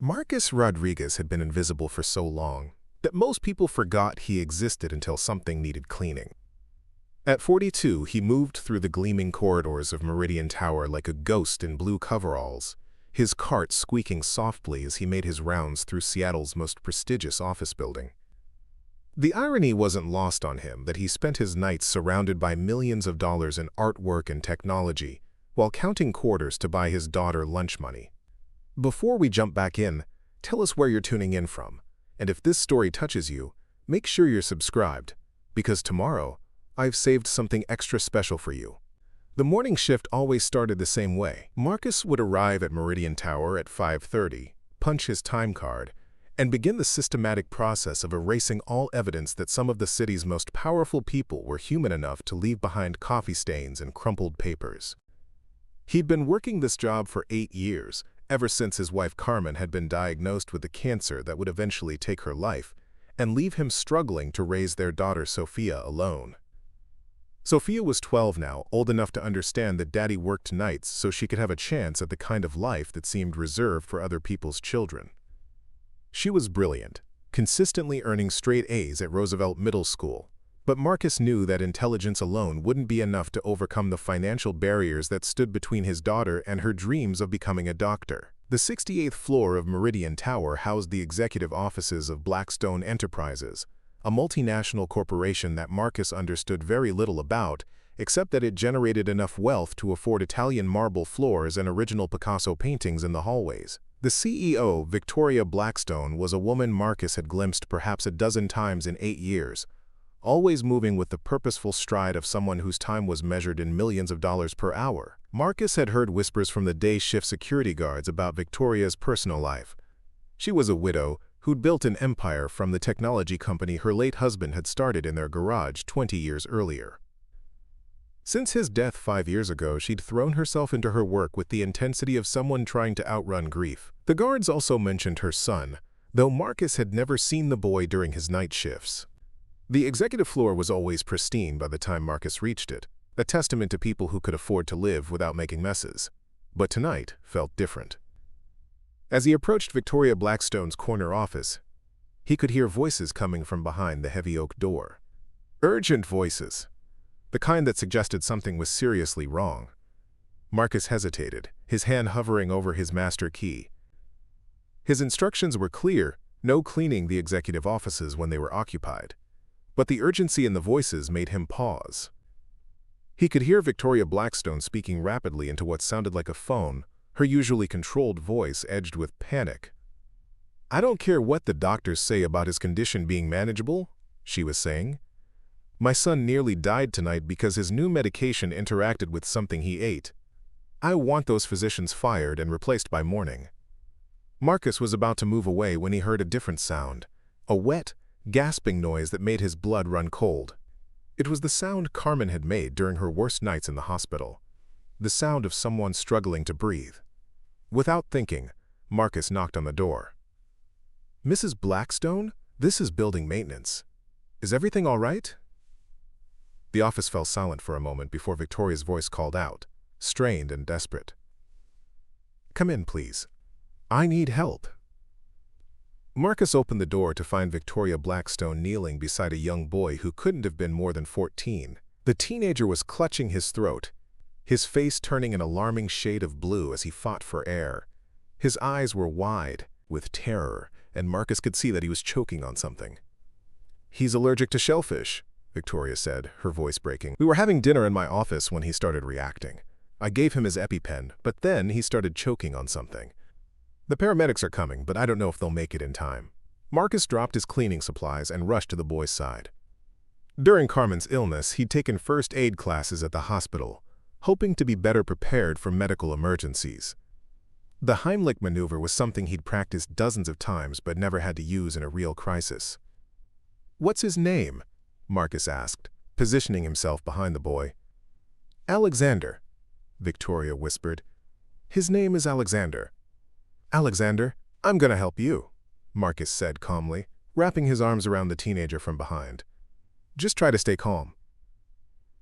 Marcus Rodriguez had been invisible for so long that most people forgot he existed until something needed cleaning. At 42, he moved through the gleaming corridors of Meridian Tower like a ghost in blue coveralls, his cart squeaking softly as he made his rounds through Seattle's most prestigious office building. The irony wasn't lost on him that he spent his nights surrounded by millions of dollars in artwork and technology while counting quarters to buy his daughter lunch money. Before we jump back in, tell us where you're tuning in from, and if this story touches you, make sure you're subscribed, because tomorrow, I've saved something extra special for you. The morning shift always started the same way. Marcus would arrive at Meridian Tower at 5:30, punch his time card, and begin the systematic process of erasing all evidence that some of the city's most powerful people were human enough to leave behind coffee stains and crumpled papers. He'd been working this job for 8 years, ever since his wife Carmen had been diagnosed with a cancer that would eventually take her life and leave him struggling to raise their daughter Sofia alone. Sofia was 12 now, old enough to understand that Daddy worked nights so she could have a chance at the kind of life that seemed reserved for other people's children. She was brilliant, consistently earning straight A's at Roosevelt Middle School, but Marcus knew that intelligence alone wouldn't be enough to overcome the financial barriers that stood between his daughter and her dreams of becoming a doctor. The 68th floor of Meridian Tower housed the executive offices of Blackstone Enterprises, a multinational corporation that Marcus understood very little about, except that it generated enough wealth to afford Italian marble floors and original Picasso paintings in the hallways. The CEO, Victoria Blackstone, was a woman Marcus had glimpsed perhaps a dozen times in 8 years, always moving with the purposeful stride of someone whose time was measured in millions of dollars per hour. Marcus had heard whispers from the day shift security guards about Victoria's personal life. She was a widow who'd built an empire from the technology company her late husband had started in their garage 20 years earlier. Since his death 5 years ago, she'd thrown herself into her work with the intensity of someone trying to outrun grief. The guards also mentioned her son, though Marcus had never seen the boy during his night shifts. The executive floor was always pristine by the time Marcus reached it, a testament to people who could afford to live without making messes. But tonight felt different. As he approached Victoria Blackstone's corner office, he could hear voices coming from behind the heavy oak door. Urgent voices, the kind that suggested something was seriously wrong. Marcus hesitated, his hand hovering over his master key. His instructions were clear: no cleaning the executive offices when they were occupied. But the urgency in the voices made him pause. He could hear Victoria Blackstone speaking rapidly into what sounded like a phone, her usually controlled voice edged with panic. "I don't care what the doctors say about his condition being manageable," she was saying. "My son nearly died tonight because his new medication interacted with something he ate. I want those physicians fired and replaced by morning." Marcus was about to move away when he heard a different sound, a wet, gasping noise that made his blood run cold. It was the sound Carmen had made during her worst nights in the hospital, the sound of someone struggling to breathe. Without thinking, Marcus knocked on the door. "Mrs. Blackstone, this is building maintenance. Is everything all right?" The office fell silent for a moment before Victoria's voice called out, strained and desperate. "Come in, please. I need help." Marcus opened the door to find Victoria Blackstone kneeling beside a young boy who couldn't have been more than 14. The teenager was clutching his throat, his face turning an alarming shade of blue as he fought for air. His eyes were wide with terror, and Marcus could see that he was choking on something. "He's allergic to shellfish," Victoria said, her voice breaking. "We were having dinner in my office when he started reacting. I gave him his EpiPen, but then he started choking on something. The paramedics are coming, but I don't know if they'll make it in time." Marcus dropped his cleaning supplies and rushed to the boy's side. During Carmen's illness, he'd taken first aid classes at the hospital, hoping to be better prepared for medical emergencies. The Heimlich maneuver was something he'd practiced dozens of times but never had to use in a real crisis. "What's his name?" Marcus asked, positioning himself behind the boy. "Alexander," Victoria whispered. "His name is Alexander." "Alexander, I'm gonna help you," Marcus said calmly, wrapping his arms around the teenager from behind. "Just try to stay calm."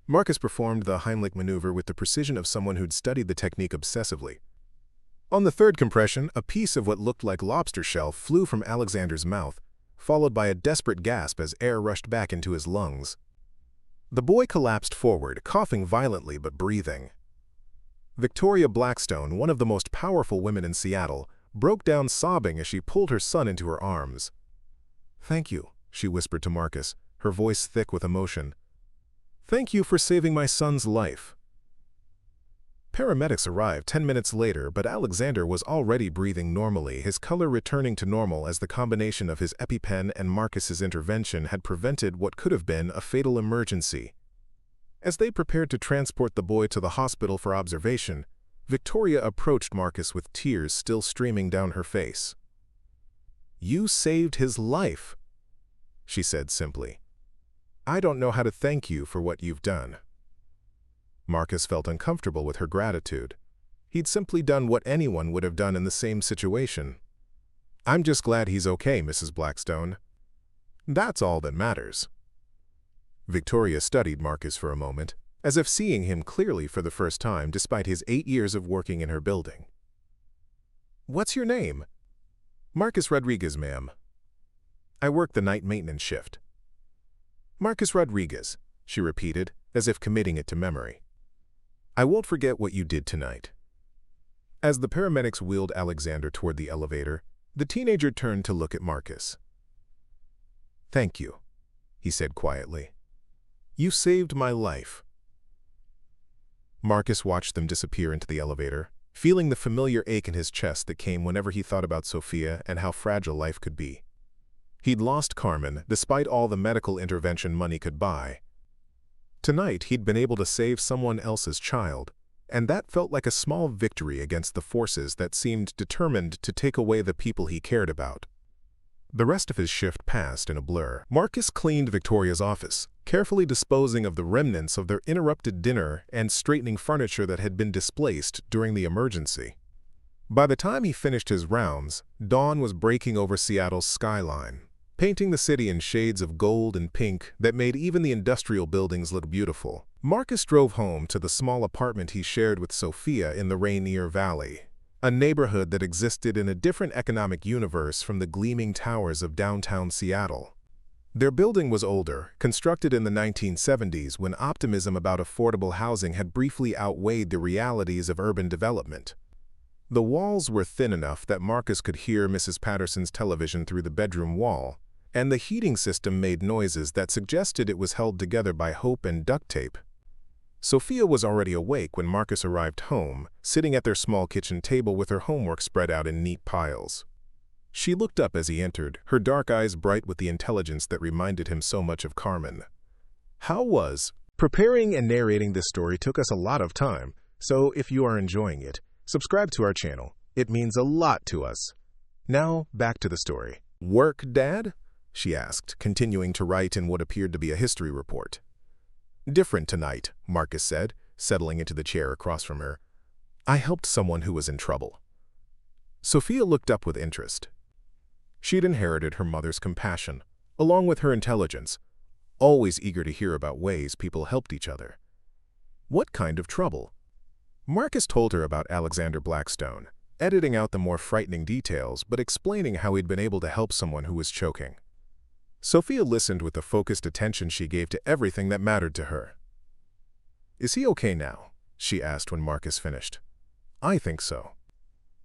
Marcus performed the Heimlich maneuver with the precision of someone who'd studied the technique obsessively. On the third compression, a piece of what looked like lobster shell flew from Alexander's mouth, followed by a desperate gasp as air rushed back into his lungs. The boy collapsed forward, coughing violently but breathing. Victoria Blackstone, one of the most powerful women in Seattle, broke down sobbing as she pulled her son into her arms. "Thank you," she whispered to Marcus, her voice thick with emotion. "Thank you for saving my son's life." Paramedics arrived 10 minutes later, but Alexander was already breathing normally, his color returning to normal as the combination of his EpiPen and Marcus's intervention had prevented what could have been a fatal emergency. As they prepared to transport the boy to the hospital for observation, Victoria approached Marcus with tears still streaming down her face. "You saved his life," she said simply. "I don't know how to thank you for what you've done." Marcus felt uncomfortable with her gratitude. He'd simply done what anyone would have done in the same situation. "I'm just glad he's okay, Mrs. Blackstone. That's all that matters." Victoria studied Marcus for a moment, as if seeing him clearly for the first time despite his 8 years of working in her building. "What's your name?" "Marcus Rodriguez, ma'am. I work the night maintenance shift." "Marcus Rodriguez," she repeated, as if committing it to memory. "I won't forget what you did tonight." As the paramedics wheeled Alexander toward the elevator, the teenager turned to look at Marcus. "Thank you," he said quietly. "You saved my life." Marcus watched them disappear into the elevator, feeling the familiar ache in his chest that came whenever he thought about Sofia and how fragile life could be. He'd lost Carmen, despite all the medical intervention money could buy. Tonight, he'd been able to save someone else's child, and that felt like a small victory against the forces that seemed determined to take away the people he cared about. The rest of his shift passed in a blur. Marcus cleaned Victoria's office, carefully disposing of the remnants of their interrupted dinner and straightening furniture that had been displaced during the emergency. By the time he finished his rounds, dawn was breaking over Seattle's skyline, painting the city in shades of gold and pink that made even the industrial buildings look beautiful. Marcus drove home to the small apartment he shared with Sofia in the Rainier Valley, a neighborhood that existed in a different economic universe from the gleaming towers of downtown Seattle. Their building was older, constructed in the 1970s when optimism about affordable housing had briefly outweighed the realities of urban development. The walls were thin enough that Marcus could hear Mrs. Patterson's television through the bedroom wall, and the heating system made noises that suggested it was held together by hope and duct tape. Sofia was already awake when Marcus arrived home, sitting at their small kitchen table with her homework spread out in neat piles. She looked up as he entered, her dark eyes bright with the intelligence that reminded him so much of Carmen. "How was?" Preparing and narrating this story took us a lot of time, so if you are enjoying it, subscribe to our channel. It means a lot to us. Now, back to the story. "Work, Dad?" she asked, continuing to write in what appeared to be a history report. "Different tonight," Marcus said, settling into the chair across from her. "I helped someone who was in trouble." Sofia looked up with interest. She'd inherited her mother's compassion, along with her intelligence, always eager to hear about ways people helped each other. "What kind of trouble?" Marcus told her about Alexander Blackstone, editing out the more frightening details but explaining how he'd been able to help someone who was choking. Sofia listened with the focused attention she gave to everything that mattered to her. "Is he okay now?" she asked when Marcus finished. "I think so."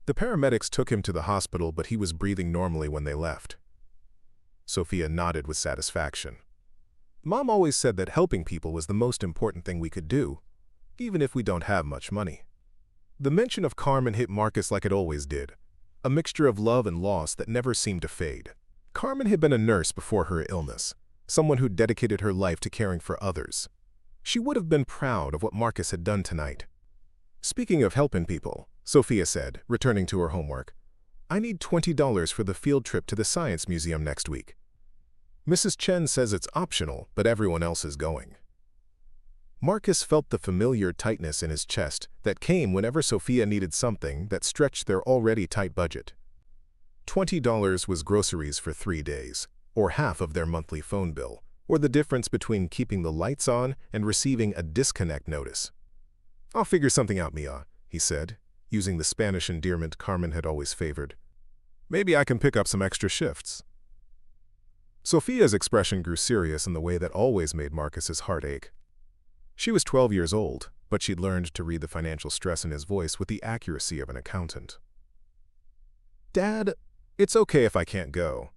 The paramedics took him to the hospital, but he was breathing normally when they left. Sofia nodded with satisfaction. "Mom always said that helping people was the most important thing we could do, even if we don't have much money." The mention of Carmen hit Marcus like it always did, a mixture of love and loss that never seemed to fade. Carmen had been a nurse before her illness, someone who dedicated her life to caring for others. She would have been proud of what Marcus had done tonight. "Speaking of helping people," Sofia said, returning to her homework, "I need $20 for the field trip to the Science Museum next week. Mrs. Chen says it's optional, but everyone else is going." Marcus felt the familiar tightness in his chest that came whenever Sofia needed something that stretched their already tight budget. $20 was groceries for 3 days, or half of their monthly phone bill, or the difference between keeping the lights on and receiving a disconnect notice. "I'll figure something out, Mia," he said. using the Spanish endearment Carmen had always favored. "Maybe I can pick up some extra shifts." Sofia's expression grew serious in the way that always made Marcus's heart ache. She was 12 years old, but she'd learned to read the financial stress in his voice with the accuracy of an accountant. "Dad, it's okay if I can't go.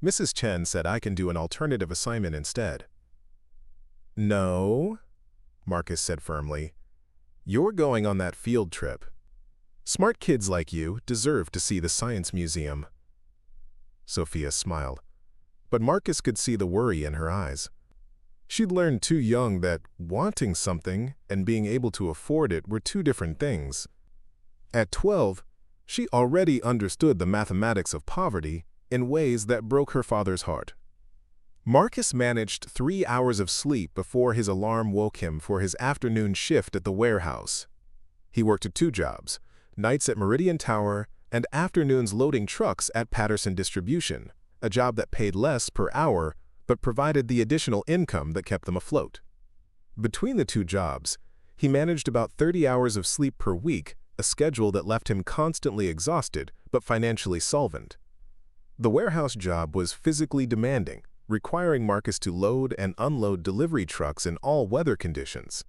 Mrs. Chen said I can do an alternative assignment instead." "No," Marcus said firmly. "You're going on that field trip. Smart kids like you deserve to see the science museum." Sofia smiled, but Marcus could see the worry in her eyes. She'd learned too young that wanting something and being able to afford it were two different things. At 12, she already understood the mathematics of poverty in ways that broke her father's heart. Marcus managed 3 hours of sleep before his alarm woke him for his afternoon shift at the warehouse. He worked at 2 jobs, nights at Meridian Tower and afternoons loading trucks at Patterson Distribution, a job that paid less per hour but provided the additional income that kept them afloat. Between the 2 jobs, he managed about 30 hours of sleep per week, a schedule that left him constantly exhausted but financially solvent. The warehouse job was physically demanding, requiring Marcus to load and unload delivery trucks in all weather conditions.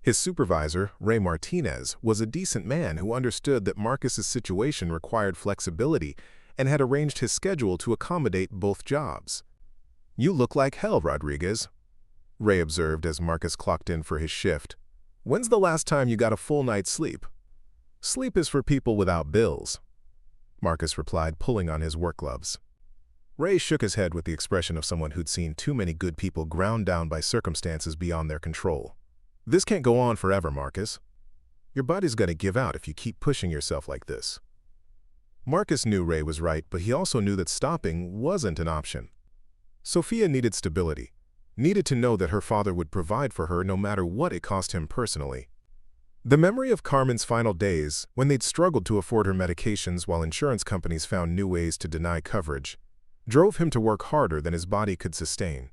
His supervisor, Ray Martinez, was a decent man who understood that Marcus's situation required flexibility and had arranged his schedule to accommodate both jobs. "You look like hell, Rodriguez," Ray observed as Marcus clocked in for his shift. "When's the last time you got a full night's sleep?" "Sleep is for people without bills," Marcus replied, pulling on his work gloves. Ray shook his head with the expression of someone who'd seen too many good people ground down by circumstances beyond their control. "This can't go on forever, Marcus. Your body's gonna give out if you keep pushing yourself like this." Marcus knew Ray was right, but he also knew that stopping wasn't an option. Sofia needed stability, needed to know that her father would provide for her no matter what it cost him personally. The memory of Carmen's final days, when they'd struggled to afford her medications while insurance companies found new ways to deny coverage, drove him to work harder than his body could sustain.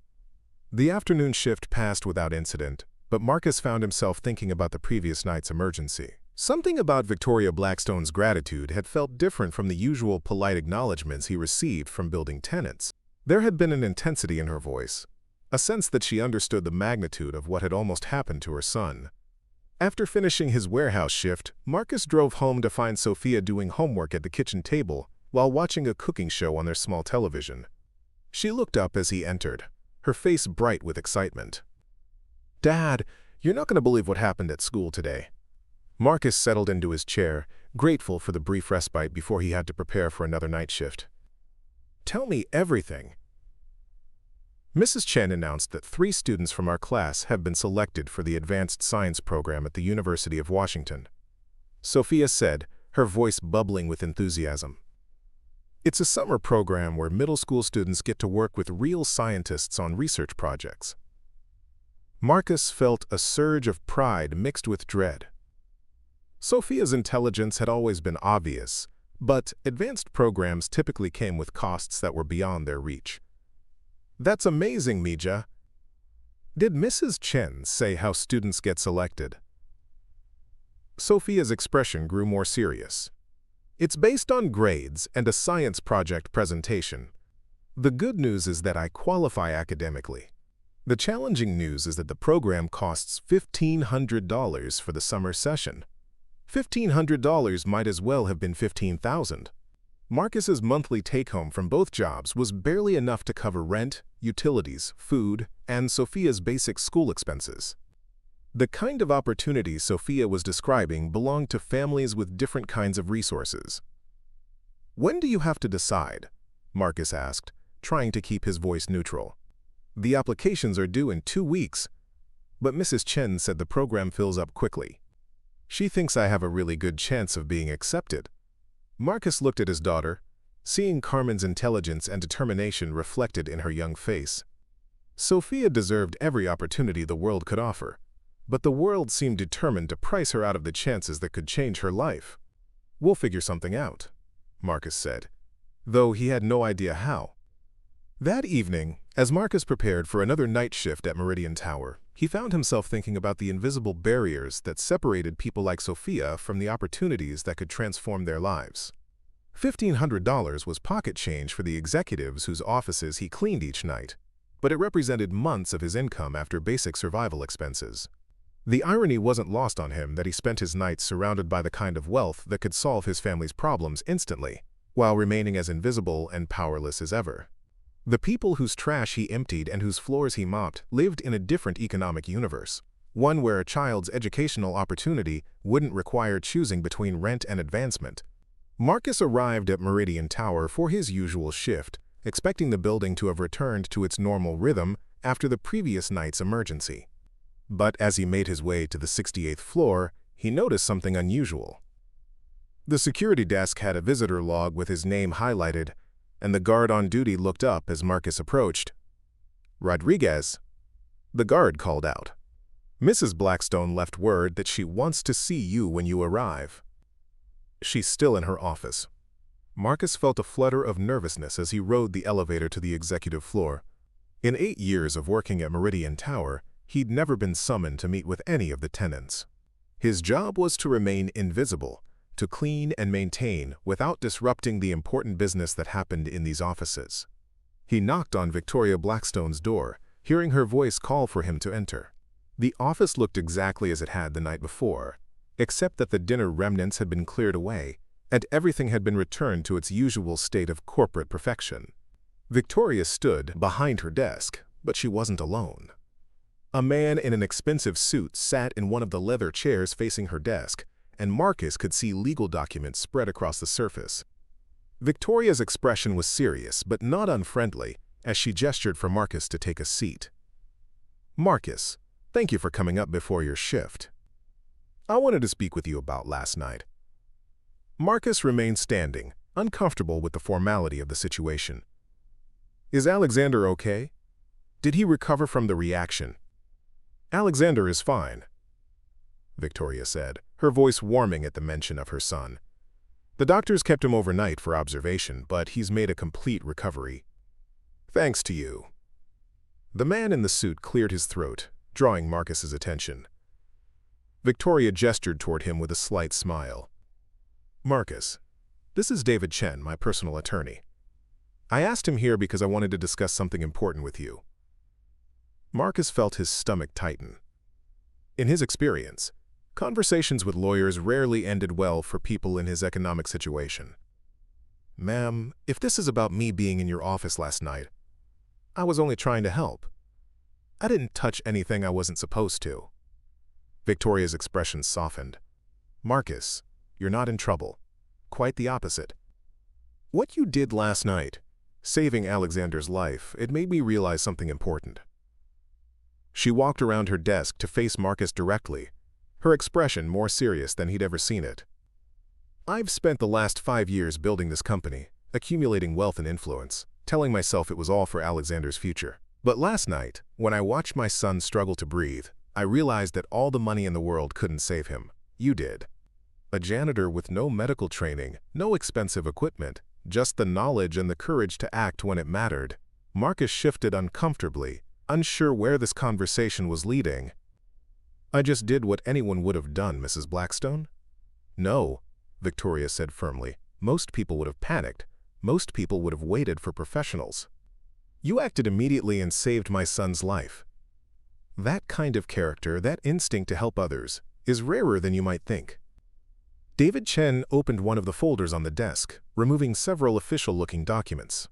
The afternoon shift passed without incident, but Marcus found himself thinking about the previous night's emergency. Something about Victoria Blackstone's gratitude had felt different from the usual polite acknowledgments he received from building tenants. There had been an intensity in her voice, a sense that she understood the magnitude of what had almost happened to her son. After finishing his warehouse shift, Marcus drove home to find Sofia doing homework at the kitchen table while watching a cooking show on their small television. She looked up as he entered, her face bright with excitement. "Dad, you're not going to believe what happened at school today." Marcus settled into his chair, grateful for the brief respite before he had to prepare for another night shift. "Tell me everything." Mrs. Chen announced that 3 students from our class have been selected for the advanced science program at the University of Washington. Sofia said, her voice bubbling with enthusiasm. "It's a summer program where middle school students get to work with real scientists on research projects." Marcus felt a surge of pride mixed with dread. Sofia's intelligence had always been obvious, but advanced programs typically came with costs that were beyond their reach. "That's amazing, Mija." "Did Mrs. Chen say how students get selected?" Sofia's expression grew more serious. "It's based on grades and a science project presentation. The good news is that I qualify academically. The challenging news is that the program costs $1,500 for the summer session. $1,500 might as well have been $15,000. Marcus's monthly take-home from both jobs was barely enough to cover rent, utilities, food, and Sofia's basic school expenses. The kind of opportunity Sofia was describing belonged to families with different kinds of resources. "When do you have to decide?" Marcus asked, trying to keep his voice neutral. "The applications are due in 2 weeks, but Mrs. Chen said the program fills up quickly. She thinks I have a really good chance of being accepted." Marcus looked at his daughter, seeing Carmen's intelligence and determination reflected in her young face. Sofia deserved every opportunity the world could offer, but the world seemed determined to price her out of the chances that could change her life. "We'll figure something out," Marcus said, though he had no idea how. That evening, as Marcus prepared for another night shift at Meridian Tower, he found himself thinking about the invisible barriers that separated people like Sofia from the opportunities that could transform their lives. $1,500 was pocket change for the executives whose offices he cleaned each night, but it represented months of his income after basic survival expenses. The irony wasn't lost on him that he spent his nights surrounded by the kind of wealth that could solve his family's problems instantly, while remaining as invisible and powerless as ever. The people whose trash he emptied and whose floors he mopped lived in a different economic universe, one where a child's educational opportunity wouldn't require choosing between rent and advancement. Marcus arrived at Meridian Tower for his usual shift, expecting the building to have returned to its normal rhythm after the previous night's emergency. But as he made his way to the 68th floor, he noticed something unusual. The security desk had a visitor log with his name highlighted, and the guard on duty looked up as Marcus approached. "Rodriguez," the guard called out. "Mrs. Blackstone left word that she wants to see you when you arrive." "She's still in her office." Marcus felt a flutter of nervousness as he rode the elevator to the executive floor. In 8 years of working at Meridian Tower, he'd never been summoned to meet with any of the tenants. His job was to remain invisible, to clean and maintain without disrupting the important business that happened in these offices. He knocked on Victoria Blackstone's door, hearing her voice call for him to enter. The office looked exactly as it had the night before, except that the dinner remnants had been cleared away, and everything had been returned to its usual state of corporate perfection. Victoria stood behind her desk, but she wasn't alone. A man in an expensive suit sat in one of the leather chairs facing her desk, and Marcus could see legal documents spread across the surface. Victoria's expression was serious but not unfriendly as she gestured for Marcus to take a seat. "Marcus, thank you for coming up before your shift. I wanted to speak with you about last night." Marcus remained standing, uncomfortable with the formality of the situation. "Is Alexander okay? Did he recover from the reaction?" "Alexander is fine," Victoria said, her voice warming at the mention of her son. "The doctors kept him overnight for observation, but he's made a complete recovery. Thanks to you." The man in the suit cleared his throat, drawing Marcus's attention. Victoria gestured toward him with a slight smile. "Marcus, this is David Chen, my personal attorney. I asked him here because I wanted to discuss something important with you." Marcus felt his stomach tighten. In his experience, conversations with lawyers rarely ended well for people in his economic situation. "Ma'am, if this is about me being in your office last night, I was only trying to help. I didn't touch anything I wasn't supposed to." Victoria's expression softened. "Marcus, you're not in trouble. Quite the opposite. What you did last night, saving Alexander's life, it made me realize something important." She walked around her desk to face Marcus directly, her expression more serious than he'd ever seen it. "I've spent the last 5 years building this company, accumulating wealth and influence, telling myself it was all for Alexander's future. But last night, when I watched my son struggle to breathe, I realized that all the money in the world couldn't save him. You did. A janitor with no medical training, no expensive equipment, just the knowledge and the courage to act when it mattered." Marcus shifted uncomfortably, unsure where this conversation was leading. "I just did what anyone would have done, Mrs. Blackstone." "No," Victoria said firmly. "Most people would have panicked. Most people would have waited for professionals. You acted immediately and saved my son's life. That kind of character, that instinct to help others, is rarer than you might think." David Chen opened one of the folders on the desk, removing several official-looking documents.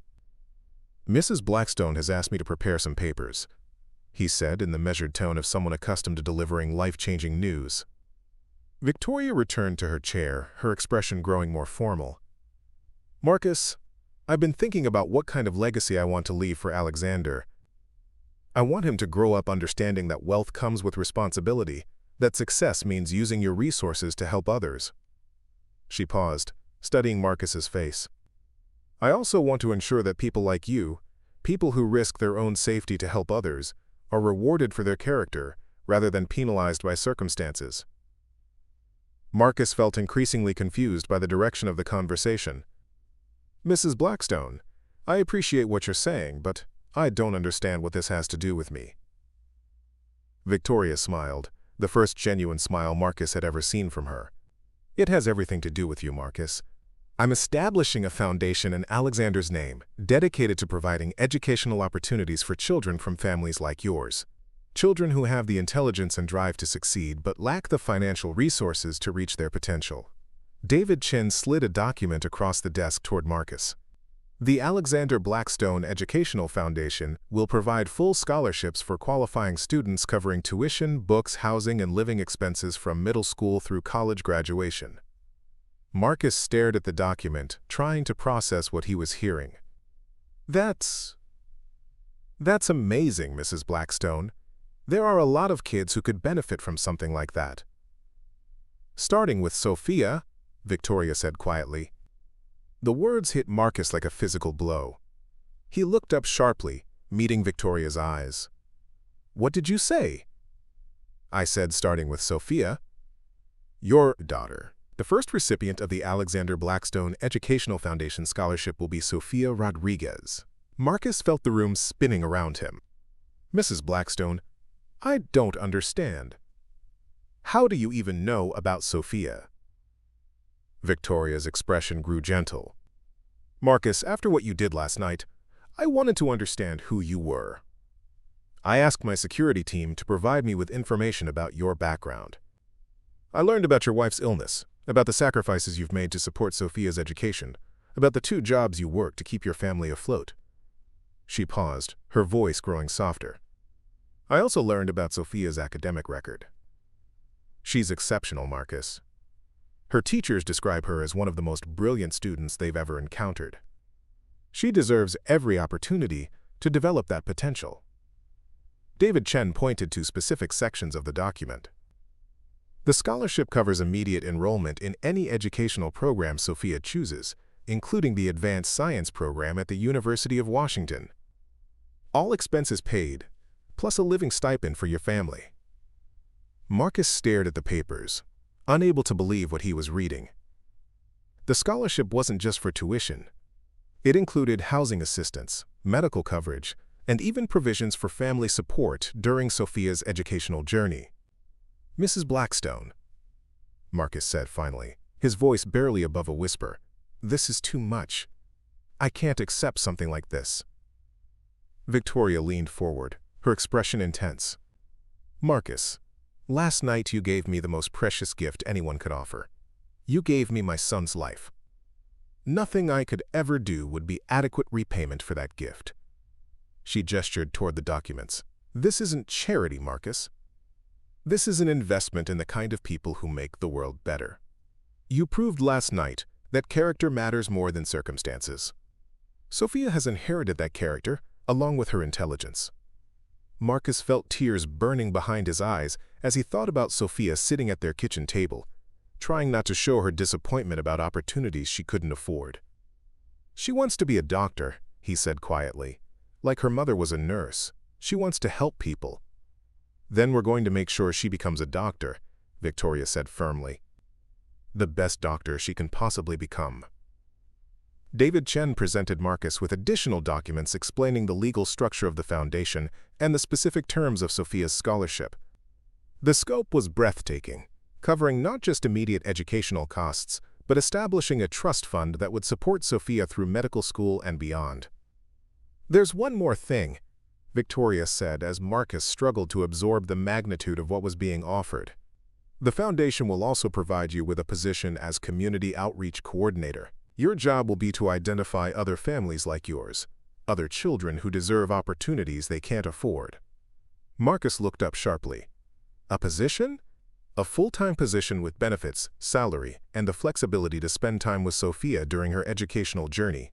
"Mrs. Blackstone has asked me to prepare some papers," he said in the measured tone of someone accustomed to delivering life-changing news. Victoria returned to her chair, her expression growing more formal. "Marcus, I've been thinking about what kind of legacy I want to leave for Alexander. I want him to grow up understanding that wealth comes with responsibility, that success means using your resources to help others." She paused, studying Marcus's face. "I also want to ensure that people like you, people who risk their own safety to help others, are rewarded for their character rather than penalized by circumstances." Marcus felt increasingly confused by the direction of the conversation. "Mrs. Blackstone, I appreciate what you're saying, but I don't understand what this has to do with me. Victoria smiled, the first genuine smile Marcus had ever seen from her. It has everything to do with you, Marcus. I'm establishing a foundation in Alexander's name, dedicated to providing educational opportunities for children from families like yours. Children who have the intelligence and drive to succeed but lack the financial resources to reach their potential. David Chen slid a document across the desk toward Marcus. The Alexander Blackstone Educational Foundation will provide full scholarships for qualifying students covering tuition, books, housing, and living expenses from middle school through college graduation. Marcus stared at the document, trying to process what he was hearing. That's amazing, Mrs. Blackstone. There are a lot of kids who could benefit from something like that. Starting with Sofia, Victoria said quietly. The words hit Marcus like a physical blow. He looked up sharply, meeting Victoria's eyes. What did you say? I said, starting with Sofia. Your daughter. The first recipient of the Alexander Blackstone Educational Foundation Scholarship will be Sofia Rodriguez. Marcus felt the room spinning around him. Mrs. Blackstone, I don't understand. How do you even know about Sofia? Victoria's expression grew gentle. Marcus, after what you did last night, I wanted to understand who you were. I asked my security team to provide me with information about your background. I learned about your wife's illness, about the sacrifices you've made to support Sofia's education, about the 2 jobs you work to keep your family afloat. She paused, her voice growing softer. I also learned about Sofia's academic record. She's exceptional, Marcus. Her teachers describe her as one of the most brilliant students they've ever encountered. She deserves every opportunity to develop that potential. David Chen pointed to specific sections of the document. The scholarship covers immediate enrollment in any educational program Sofia chooses, including the Advanced Science program at the University of Washington. All expenses paid, plus a living stipend for your family. Marcus stared at the papers, unable to believe what he was reading. The scholarship wasn't just for tuition. It included housing assistance, medical coverage, and even provisions for family support during Sofia's educational journey. Mrs. Blackstone, Marcus said finally, his voice barely above a whisper, this is too much. I can't accept something like this. Victoria leaned forward, her expression intense. Marcus, last night you gave me the most precious gift anyone could offer. You gave me my son's life. Nothing I could ever do would be adequate repayment for that gift. She gestured toward the documents. This isn't charity, Marcus. This is an investment in the kind of people who make the world better. You proved last night that character matters more than circumstances. Sofia has inherited that character, along with her intelligence. Marcus felt tears burning behind his eyes as he thought about Sofia sitting at their kitchen table, trying not to show her disappointment about opportunities she couldn't afford. She wants to be a doctor, he said quietly. Like her mother was a nurse, she wants to help people. Then we're going to make sure she becomes a doctor, Victoria said firmly. The best doctor she can possibly become. David Chen presented Marcus with additional documents explaining the legal structure of the foundation and the specific terms of Sofia's scholarship. The scope was breathtaking, covering not just immediate educational costs, but establishing a trust fund that would support Sofia through medical school and beyond. There's one more thing, Victoria said as Marcus struggled to absorb the magnitude of what was being offered. The foundation will also provide you with a position as Community Outreach Coordinator. Your job will be to identify other families like yours, other children who deserve opportunities they can't afford. Marcus looked up sharply. A position? A full-time position with benefits, salary, and the flexibility to spend time with Sofia during her educational journey.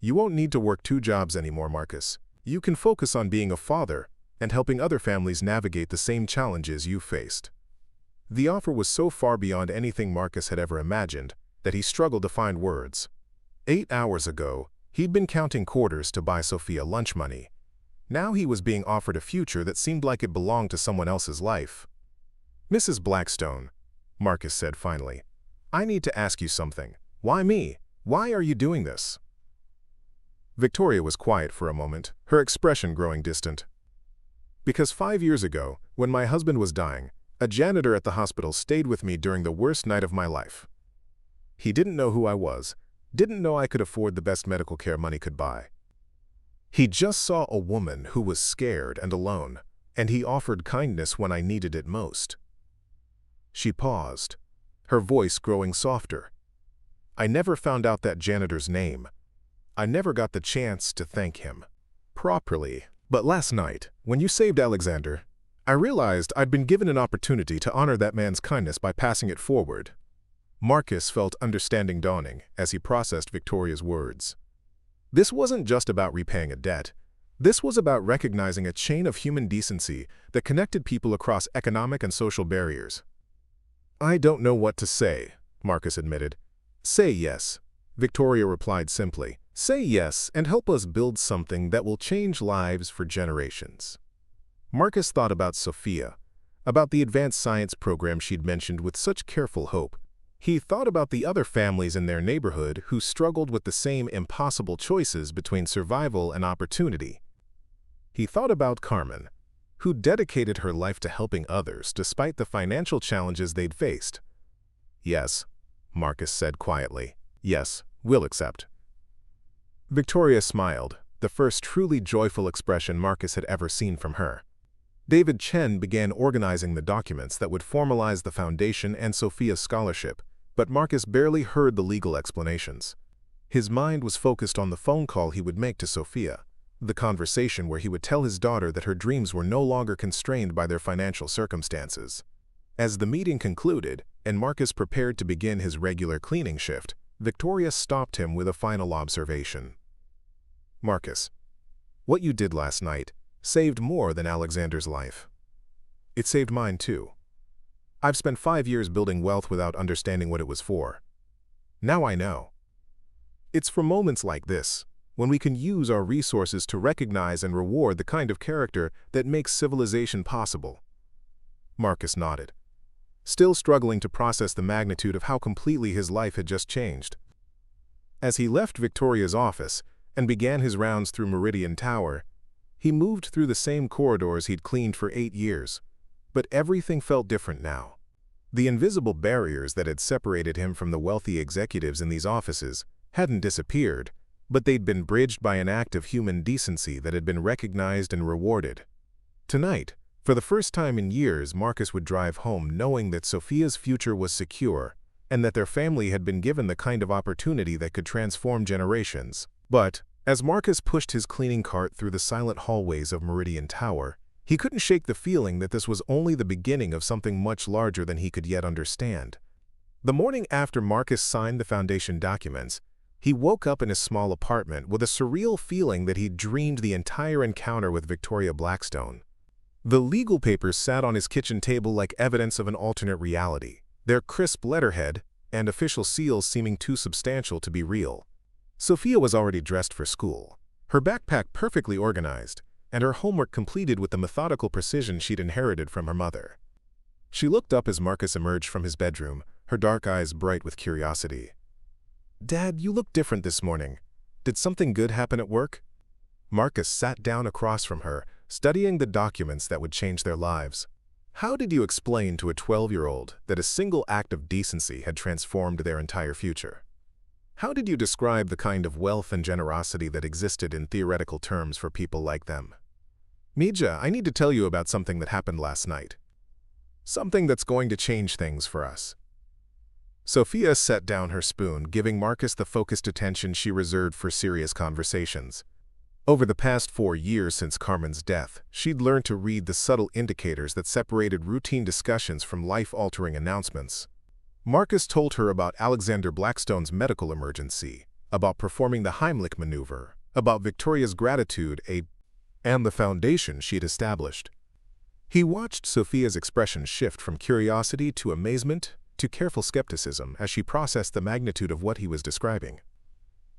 You won't need to work 2 jobs anymore, Marcus. You can focus on being a father and helping other families navigate the same challenges you faced. The offer was so far beyond anything Marcus had ever imagined that he struggled to find words. 8 hours ago, he'd been counting quarters to buy Sofia lunch money. Now he was being offered a future that seemed like it belonged to someone else's life. Mrs. Blackstone, Marcus said finally, I need to ask you something. Why me? Why are you doing this? Victoria was quiet for a moment, her expression growing distant. Because 5 years ago, when my husband was dying, a janitor at the hospital stayed with me during the worst night of my life. He didn't know who I was, didn't know I could afford the best medical care money could buy. He just saw a woman who was scared and alone, and he offered kindness when I needed it most. She paused, her voice growing softer. I never found out that janitor's name. I never got the chance to thank him properly. But last night, when you saved Alexander, I realized I'd been given an opportunity to honor that man's kindness by passing it forward. Marcus felt understanding dawning as he processed Victoria's words. This wasn't just about repaying a debt. This was about recognizing a chain of human decency that connected people across economic and social barriers. I don't know what to say, Marcus admitted. Say yes, Victoria replied simply. Say yes and help us build something that will change lives for generations. Marcus thought about Sofia, about the advanced science program she'd mentioned with such careful hope. He thought about the other families in their neighborhood who struggled with the same impossible choices between survival and opportunity. He thought about Carmen, who dedicated her life to helping others despite the financial challenges they'd faced. Yes, Marcus said quietly. Yes, we'll accept. Victoria smiled, the first truly joyful expression Marcus had ever seen from her. David Chen began organizing the documents that would formalize the foundation and Sofia's scholarship, but Marcus barely heard the legal explanations. His mind was focused on the phone call he would make to Sofia, the conversation where he would tell his daughter that her dreams were no longer constrained by their financial circumstances. As the meeting concluded, and Marcus prepared to begin his regular cleaning shift, Victoria stopped him with a final observation. Marcus, what you did last night saved more than Alexander's life. It saved mine too. I've spent 5 years building wealth without understanding what it was for. Now I know. It's for moments like this, when we can use our resources to recognize and reward the kind of character that makes civilization possible. Marcus nodded, still struggling to process the magnitude of how completely his life had just changed. As he left Victoria's office and began his rounds through Meridian Tower, he moved through the same corridors he'd cleaned for 8 years, but everything felt different now. The invisible barriers that had separated him from the wealthy executives in these offices hadn't disappeared, but they'd been bridged by an act of human decency that had been recognized and rewarded. Tonight, for the first time in years, Marcus would drive home knowing that Sofia's future was secure and that their family had been given the kind of opportunity that could transform generations. But, as Marcus pushed his cleaning cart through the silent hallways of Meridian Tower, he couldn't shake the feeling that this was only the beginning of something much larger than he could yet understand. The morning after Marcus signed the foundation documents, he woke up in his small apartment with a surreal feeling that he'd dreamed the entire encounter with Victoria Blackstone. The legal papers sat on his kitchen table like evidence of an alternate reality, their crisp letterhead and official seals seeming too substantial to be real. Sofia was already dressed for school, her backpack perfectly organized, and her homework completed with the methodical precision she'd inherited from her mother. She looked up as Marcus emerged from his bedroom, her dark eyes bright with curiosity. "Dad, you look different this morning. Did something good happen at work?" Marcus sat down across from her, studying the documents that would change their lives. How did you explain to a 12-year-old that a single act of decency had transformed their entire future? How did you describe the kind of wealth and generosity that existed in theoretical terms for people like them? "Mija, I need to tell you about something that happened last night. Something that's going to change things for us." Sofia set down her spoon, giving Marcus the focused attention she reserved for serious conversations. Over the past 4 years since Carmen's death, she'd learned to read the subtle indicators that separated routine discussions from life-altering announcements. Marcus told her about Alexander Blackstone's medical emergency, about performing the Heimlich maneuver, about Victoria's gratitude, and the foundation she'd established. He watched Sofia's expression shift from curiosity to amazement to careful skepticism as she processed the magnitude of what he was describing.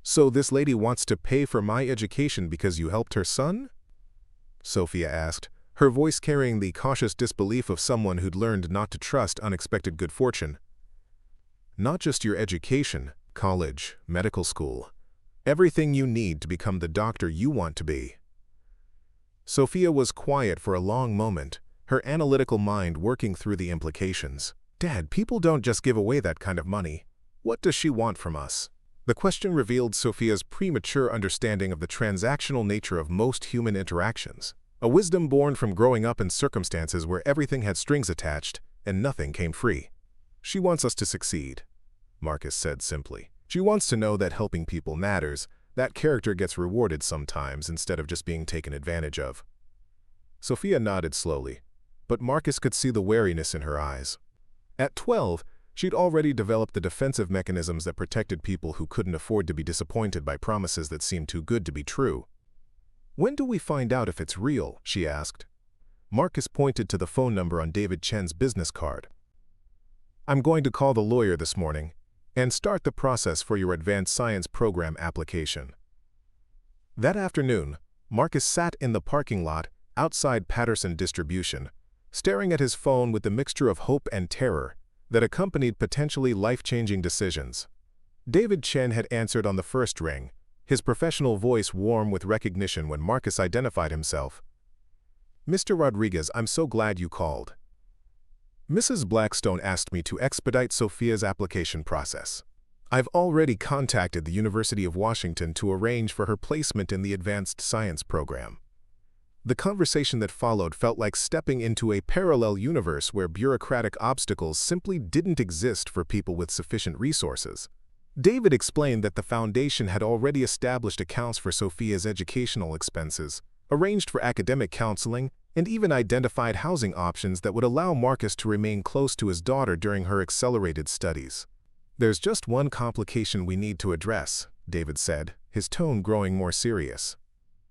"So this lady wants to pay for my education because you helped her son?" Sofia asked, her voice carrying the cautious disbelief of someone who'd learned not to trust unexpected good fortune. "Not just your education, college, medical school. Everything you need to become the doctor you want to be. Sofia was quiet for a long moment, her analytical mind working through the implications. Dad, people don't just give away that kind of money. What does she want from us? The question revealed Sofia's premature understanding of the transactional nature of most human interactions, a wisdom born from growing up in circumstances where everything had strings attached and nothing came free. She wants us to succeed, Marcus said simply. She wants to know that helping people matters, that character gets rewarded sometimes instead of just being taken advantage of. Sofia nodded slowly, but Marcus could see the wariness in her eyes. At 12, she'd already developed the defensive mechanisms that protected people who couldn't afford to be disappointed by promises that seemed too good to be true. When do we find out if it's real? She asked. Marcus pointed to the phone number on David Chen's business card. I'm going to call the lawyer this morning and start the process for your advanced science program application. That afternoon, Marcus sat in the parking lot outside Patterson Distribution, staring at his phone with the mixture of hope and terror that accompanied potentially life-changing decisions. David Chen had answered on the first ring, his professional voice warm with recognition when Marcus identified himself. Mr. Rodriguez, I'm so glad you called. Mrs. Blackstone asked me to expedite Sofia's application process. I've already contacted the University of Washington to arrange for her placement in the advanced science program. The conversation that followed felt like stepping into a parallel universe where bureaucratic obstacles simply didn't exist for people with sufficient resources. David explained that the foundation had already established accounts for Sofia's educational expenses, arranged for academic counseling, and even identified housing options that would allow Marcus to remain close to his daughter during her accelerated studies. There's just one complication we need to address, David said, his tone growing more serious.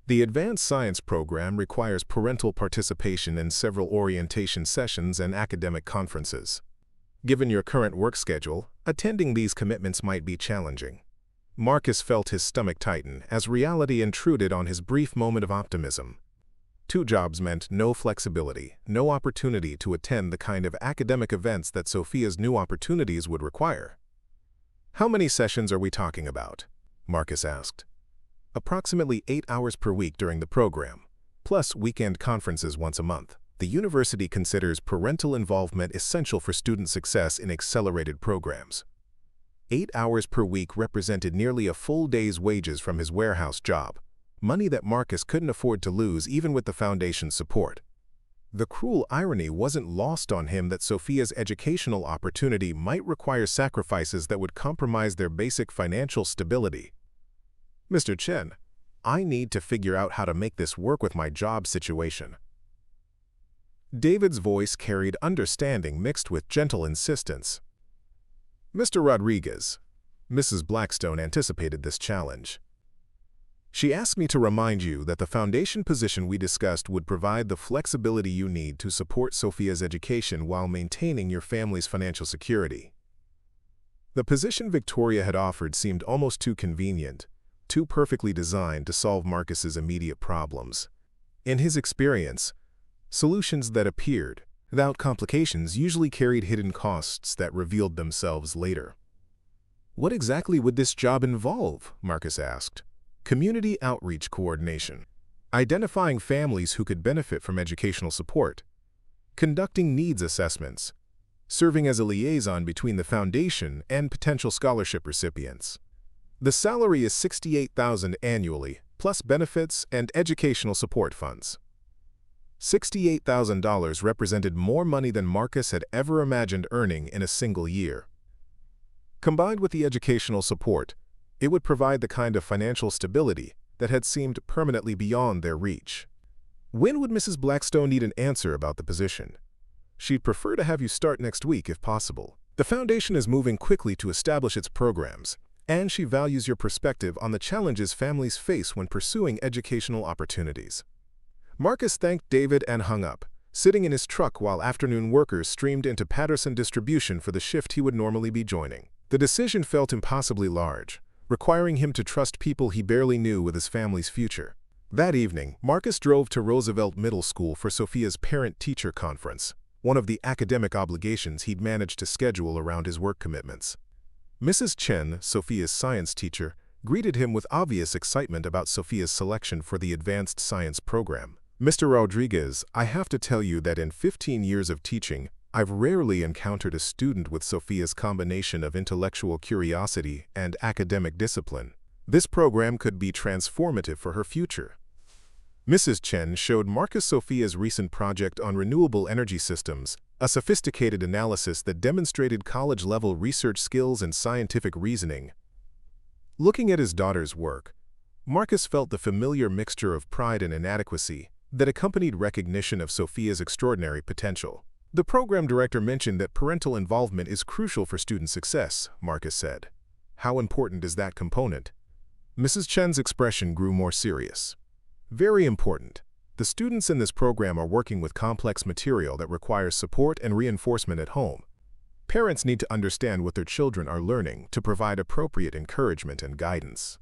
The advanced science program requires parental participation in several orientation sessions and academic conferences. Given your current work schedule, attending these commitments might be challenging. Marcus felt his stomach tighten as reality intruded on his brief moment of optimism. 2 jobs meant no flexibility, no opportunity to attend the kind of academic events that Sofia's new opportunities would require. How many sessions are we talking about? Marcus asked. Approximately 8 hours per week during the program, plus weekend conferences once a month. The university considers parental involvement essential for student success in accelerated programs. 8 hours per week represented nearly a full day's wages from his warehouse job, money that Marcus couldn't afford to lose even with the foundation's support. The cruel irony wasn't lost on him that Sofia's educational opportunity might require sacrifices that would compromise their basic financial stability. Mr. Chen, I need to figure out how to make this work with my job situation. David's voice carried understanding mixed with gentle insistence. Mr. Rodriguez, Mrs. Blackstone anticipated this challenge. She asked me to remind you that the foundation position we discussed would provide the flexibility you need to support Sofia's education while maintaining your family's financial security. The position Victoria had offered seemed almost too convenient, too perfectly designed to solve Marcus's immediate problems. In his experience, solutions that appeared without complications usually carried hidden costs that revealed themselves later. What exactly would this job involve? Marcus asked. Community outreach coordination, identifying families who could benefit from educational support, conducting needs assessments, serving as a liaison between the foundation and potential scholarship recipients. The salary is $68,000 annually, plus benefits and educational support funds. $68,000 represented more money than Marcus had ever imagined earning in a single year. Combined with the educational support, it would provide the kind of financial stability that had seemed permanently beyond their reach. When would Mrs. Blackstone need an answer about the position? She'd prefer to have you start next week if possible. The foundation is moving quickly to establish its programs, and she values your perspective on the challenges families face when pursuing educational opportunities. Marcus thanked David and hung up, sitting in his truck while afternoon workers streamed into Patterson Distribution for the shift he would normally be joining. The decision felt impossibly large, requiring him to trust people he barely knew with his family's future. That evening, Marcus drove to Roosevelt Middle School for Sofia's parent-teacher conference, one of the academic obligations he'd managed to schedule around his work commitments. Mrs. Chen, Sofia's science teacher, greeted him with obvious excitement about Sofia's selection for the advanced science program. "Mr. Rodriguez, I have to tell you that in 15 years of teaching, I've rarely encountered a student with Sofia's combination of intellectual curiosity and academic discipline. This program could be transformative for her future." Mrs. Chen showed Marcus Sofia's recent project on renewable energy systems, a sophisticated analysis that demonstrated college-level research skills and scientific reasoning. Looking at his daughter's work, Marcus felt the familiar mixture of pride and inadequacy that accompanied recognition of Sofia's extraordinary potential. "The program director mentioned that parental involvement is crucial for student success," Marcus said. "How important is that component?" Mrs. Chen's expression grew more serious. "Very important. The students in this program are working with complex material that requires support and reinforcement at home. Parents need to understand what their children are learning to provide appropriate encouragement and guidance."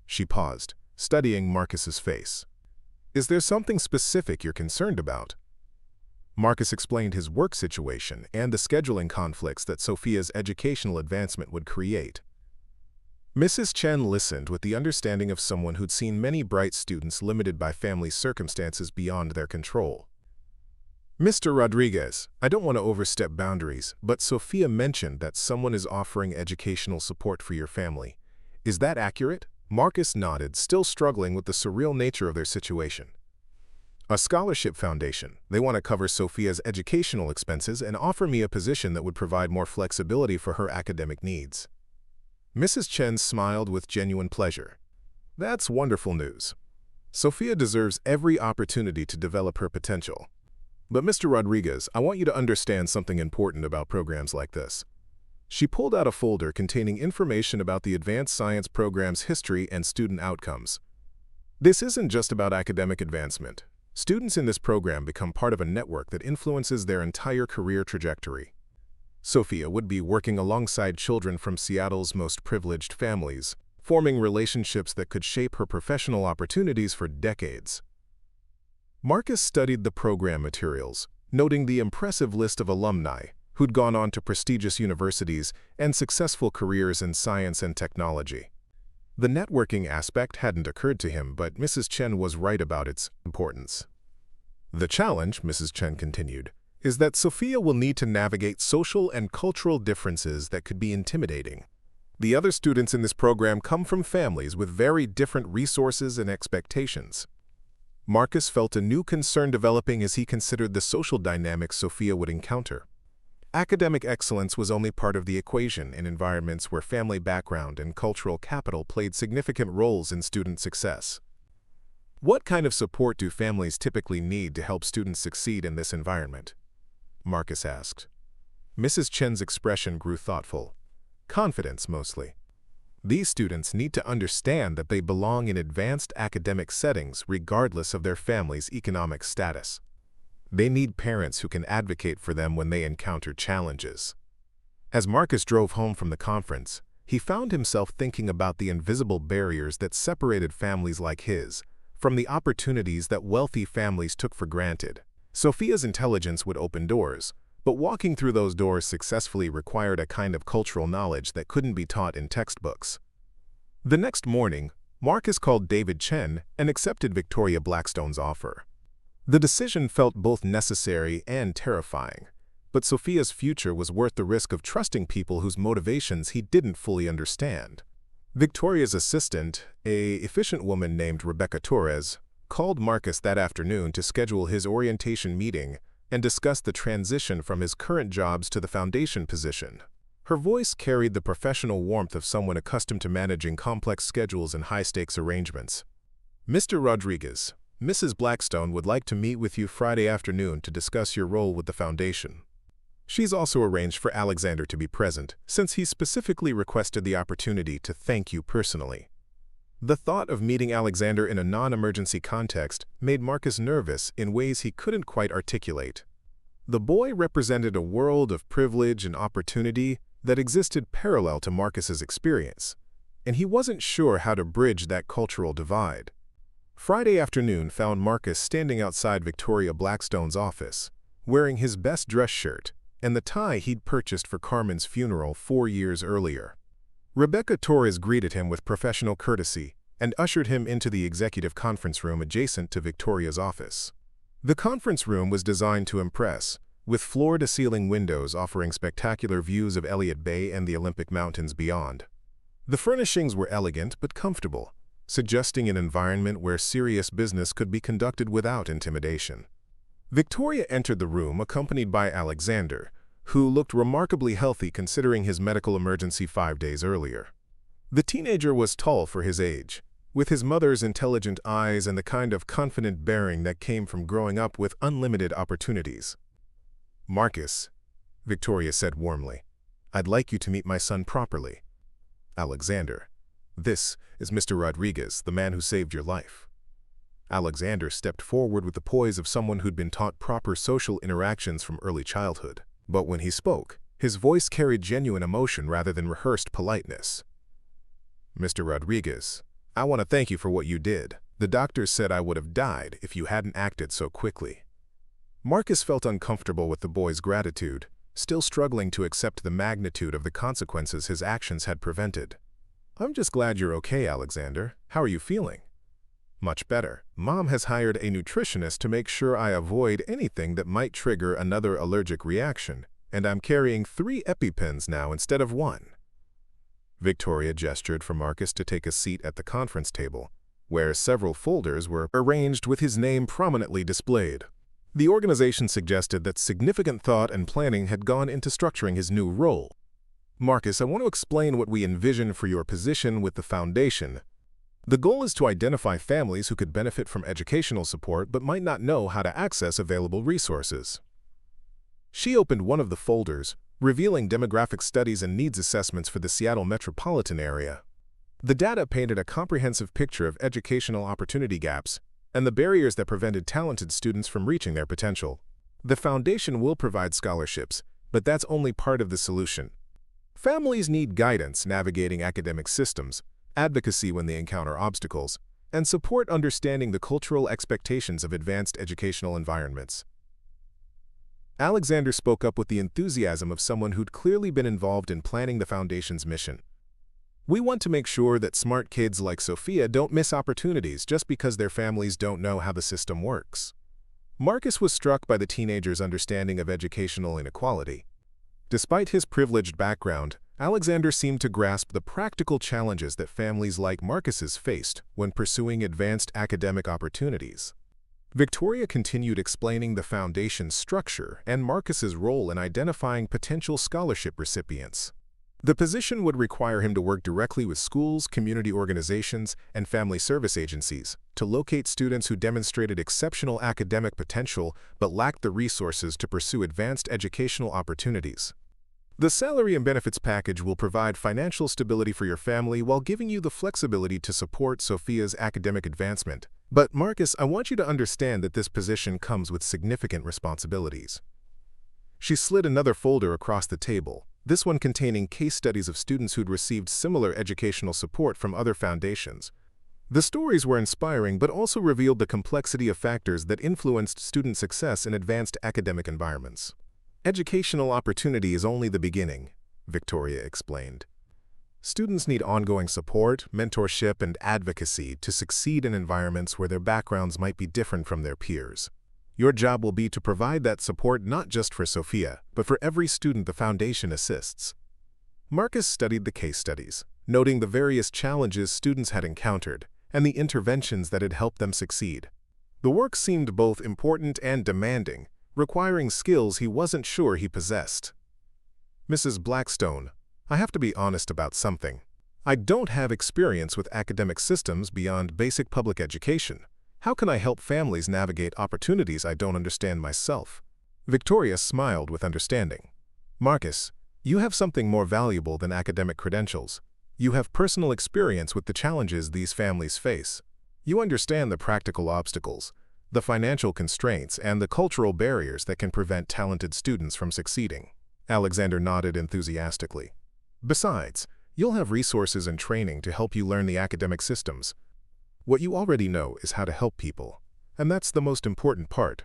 She paused, studying Marcus's face. "Is there something specific you're concerned about?" Marcus explained his work situation and the scheduling conflicts that Sofia's educational advancement would create. Mrs. Chen listened with the understanding of someone who'd seen many bright students limited by family circumstances beyond their control. "Mr. Rodriguez, I don't want to overstep boundaries, but Sofia mentioned that someone is offering educational support for your family. Is that accurate?" Marcus nodded, still struggling with the surreal nature of their situation. "A scholarship foundation. They want to cover Sofia's educational expenses and offer me a position that would provide more flexibility for her academic needs." Mrs. Chen smiled with genuine pleasure. "That's wonderful news. Sofia deserves every opportunity to develop her potential. But Mr. Rodriguez, I want you to understand something important about programs like this." She pulled out a folder containing information about the advanced science program's history and student outcomes. "This isn't just about academic advancement. Students in this program become part of a network that influences their entire career trajectory. Sofia would be working alongside children from Seattle's most privileged families, forming relationships that could shape her professional opportunities for decades." Marcus studied the program materials, noting the impressive list of alumni who'd gone on to prestigious universities and successful careers in science and technology. The networking aspect hadn't occurred to him, but Mrs. Chen was right about its importance. "The challenge," Mrs. Chen continued, "is that Sofia will need to navigate social and cultural differences that could be intimidating. The other students in this program come from families with very different resources and expectations." Marcus felt a new concern developing as he considered the social dynamics Sofia would encounter. Academic excellence was only part of the equation in environments where family background and cultural capital played significant roles in student success. "What kind of support do families typically need to help students succeed in this environment?" Marcus asked. Mrs. Chen's expression grew thoughtful. "Confidence, mostly. These students need to understand that they belong in advanced academic settings regardless of their family's economic status. They need parents who can advocate for them when they encounter challenges." As Marcus drove home from the conference, he found himself thinking about the invisible barriers that separated families like his from the opportunities that wealthy families took for granted. Sofia's intelligence would open doors, but walking through those doors successfully required a kind of cultural knowledge that couldn't be taught in textbooks. The next morning, Marcus called David Chen and accepted Victoria Blackstone's offer. The decision felt both necessary and terrifying, but Sofia's future was worth the risk of trusting people whose motivations he didn't fully understand. Victoria's assistant, an efficient woman named Rebecca Torres, called Marcus that afternoon to schedule his orientation meeting and discuss the transition from his current jobs to the foundation position. Her voice carried the professional warmth of someone accustomed to managing complex schedules and high-stakes arrangements. "Mr. Rodriguez, Mrs. Blackstone would like to meet with you Friday afternoon to discuss your role with the foundation. She's also arranged for Alexander to be present, since he specifically requested the opportunity to thank you personally." The thought of meeting Alexander in a non-emergency context made Marcus nervous in ways he couldn't quite articulate. The boy represented a world of privilege and opportunity that existed parallel to Marcus's experience, and he wasn't sure how to bridge that cultural divide. Friday afternoon found Marcus standing outside Victoria Blackstone's office, wearing his best dress shirt and the tie he'd purchased for Carmen's funeral 4 years earlier. Rebecca Torres greeted him with professional courtesy and ushered him into the executive conference room adjacent to Victoria's office. The conference room was designed to impress, with floor-to-ceiling windows offering spectacular views of Elliott Bay and the Olympic Mountains beyond. The furnishings were elegant but comfortable, suggesting an environment where serious business could be conducted without intimidation. Victoria entered the room accompanied by Alexander, who looked remarkably healthy considering his medical emergency 5 days earlier. The teenager was tall for his age, with his mother's intelligent eyes and the kind of confident bearing that came from growing up with unlimited opportunities. "Marcus," Victoria said warmly, "I'd like you to meet my son properly. Alexander, this is Mr. Rodriguez, the man who saved your life." Alexander stepped forward with the poise of someone who'd been taught proper social interactions from early childhood. But when he spoke, his voice carried genuine emotion rather than rehearsed politeness. "Mr. Rodriguez, I want to thank you for what you did. The doctors said I would have died if you hadn't acted so quickly." Marcus felt uncomfortable with the boy's gratitude, still struggling to accept the magnitude of the consequences his actions had prevented. "I'm just glad you're okay, Alexander. How are you feeling?" "Much better. Mom has hired a nutritionist to make sure I avoid anything that might trigger another allergic reaction, and I'm carrying 3 EpiPens now instead of 1. Victoria gestured for Marcus to take a seat at the conference table, where several folders were arranged with his name prominently displayed. The organization suggested that significant thought and planning had gone into structuring his new role. "Marcus, I want to explain what we envision for your position with the foundation. The goal is to identify families who could benefit from educational support but might not know how to access available resources." She opened one of the folders, revealing demographic studies and needs assessments for the Seattle metropolitan area. The data painted a comprehensive picture of educational opportunity gaps and the barriers that prevented talented students from reaching their potential. The foundation will provide scholarships, but that's only part of the solution. Families need guidance navigating academic systems, advocacy when they encounter obstacles, and support understanding the cultural expectations of advanced educational environments. Alexander spoke up with the enthusiasm of someone who'd clearly been involved in planning the foundation's mission. "We want to make sure that smart kids like Sofia don't miss opportunities just because their families don't know how the system works." Marcus was struck by the teenager's understanding of educational inequality. Despite his privileged background, Alexander seemed to grasp the practical challenges that families like Marcus's faced when pursuing advanced academic opportunities. Victoria continued explaining the foundation's structure and Marcus's role in identifying potential scholarship recipients. The position would require him to work directly with schools, community organizations, and family service agencies to locate students who demonstrated exceptional academic potential but lacked the resources to pursue advanced educational opportunities. "The salary and benefits package will provide financial stability for your family while giving you the flexibility to support Sofia's academic advancement. But Marcus, I want you to understand that this position comes with significant responsibilities." She slid another folder across the table, this one containing case studies of students who'd received similar educational support from other foundations. The stories were inspiring but also revealed the complexity of factors that influenced student success in advanced academic environments. "Educational opportunity is only the beginning," Victoria explained. "Students need ongoing support, mentorship, and advocacy to succeed in environments where their backgrounds might be different from their peers. Your job will be to provide that support not just for Sofia, but for every student the foundation assists." Marcus studied the case studies, noting the various challenges students had encountered and the interventions that had helped them succeed. The work seemed both important and demanding, requiring skills he wasn't sure he possessed. "Mrs. Blackstone, I have to be honest about something. I don't have experience with academic systems beyond basic public education. How can I help families navigate opportunities I don't understand myself?" Victoria smiled with understanding. "Marcus, you have something more valuable than academic credentials. You have personal experience with the challenges these families face. You understand the practical obstacles, the financial constraints, and the cultural barriers that can prevent talented students from succeeding." Alexander nodded enthusiastically. "Besides, you'll have resources and training to help you learn the academic systems. What you already know is how to help people, and that's the most important part."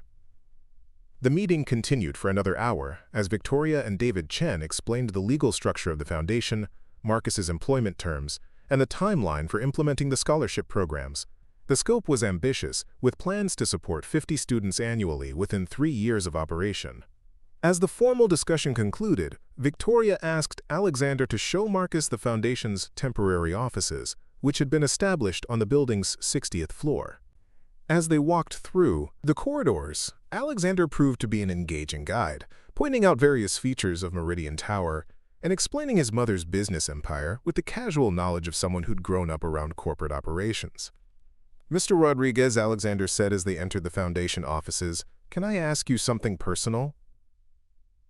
The meeting continued for another hour as Victoria and David Chen explained the legal structure of the foundation, Marcus's employment terms, and the timeline for implementing the scholarship programs. The scope was ambitious, with plans to support 50 students annually within 3 years of operation. As the formal discussion concluded, Victoria asked Alexander to show Marcus the foundation's temporary offices, which had been established on the building's 60th floor. As they walked through the corridors, Alexander proved to be an engaging guide, pointing out various features of Meridian Tower and explaining his mother's business empire with the casual knowledge of someone who'd grown up around corporate operations. "Mr. Rodriguez," Alexander said as they entered the foundation offices, "can I ask you something personal?"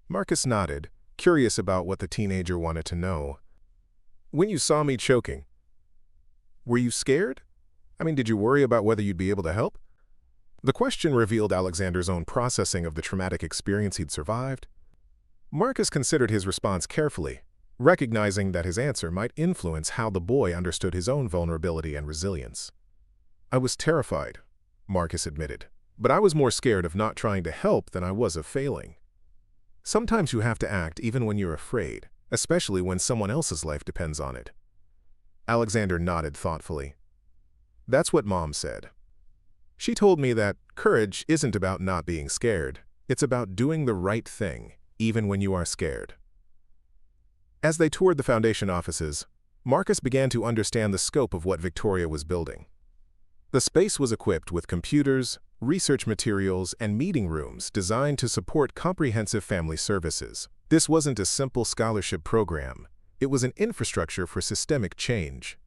Marcus nodded, curious about what the teenager wanted to know. "When you saw me choking, were you scared? Did you worry about whether you'd be able to help?" The question revealed Alexander's own processing of the traumatic experience he'd survived. Marcus considered his response carefully, recognizing that his answer might influence how the boy understood his own vulnerability and resilience. "I was terrified," Marcus admitted, "but I was more scared of not trying to help than I was of failing. Sometimes you have to act even when you're afraid, especially when someone else's life depends on it." Alexander nodded thoughtfully. "That's what Mom said. She told me that courage isn't about not being scared. It's about doing the right thing, even when you are scared." As they toured the foundation offices, Marcus began to understand the scope of what Victoria was building. The space was equipped with computers, research materials, and meeting rooms designed to support comprehensive family services. This wasn't a simple scholarship program. It was an infrastructure for systemic change.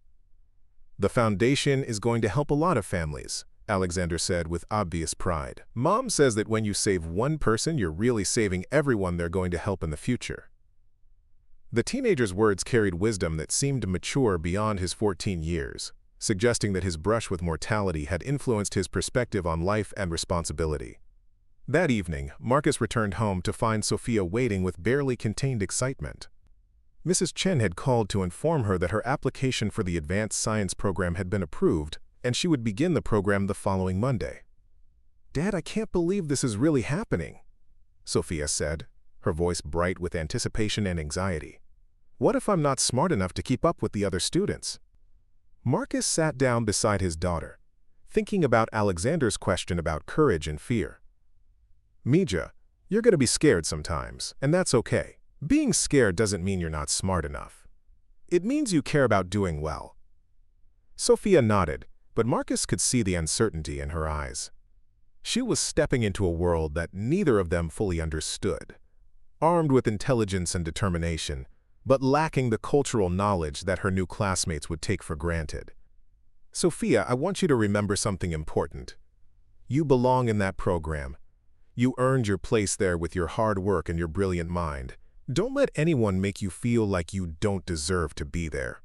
"The foundation is going to help a lot of families," Alexander said with obvious pride. "Mom says that when you save one person, you're really saving everyone they're going to help in the future." The teenager's words carried wisdom that seemed mature beyond his 14 years, suggesting that his brush with mortality had influenced his perspective on life and responsibility. That evening, Marcus returned home to find Sofia waiting with barely contained excitement. Mrs. Chen had called to inform her that her application for the advanced science program had been approved, and she would begin the program the following Monday. "Dad, I can't believe this is really happening," Sofia said, her voice bright with anticipation and anxiety. "What if I'm not smart enough to keep up with the other students?" Marcus sat down beside his daughter, thinking about Alexander's question about courage and fear. "Mija, you're going to be scared sometimes, and that's okay. Being scared doesn't mean you're not smart enough. It means you care about doing well." Sofia nodded, but Marcus could see the uncertainty in her eyes. She was stepping into a world that neither of them fully understood, armed with intelligence and determination, but lacking the cultural knowledge that her new classmates would take for granted. "Sofia, I want you to remember something important. You belong in that program. You earned your place there with your hard work and your brilliant mind. Don't let anyone make you feel like you don't deserve to be there."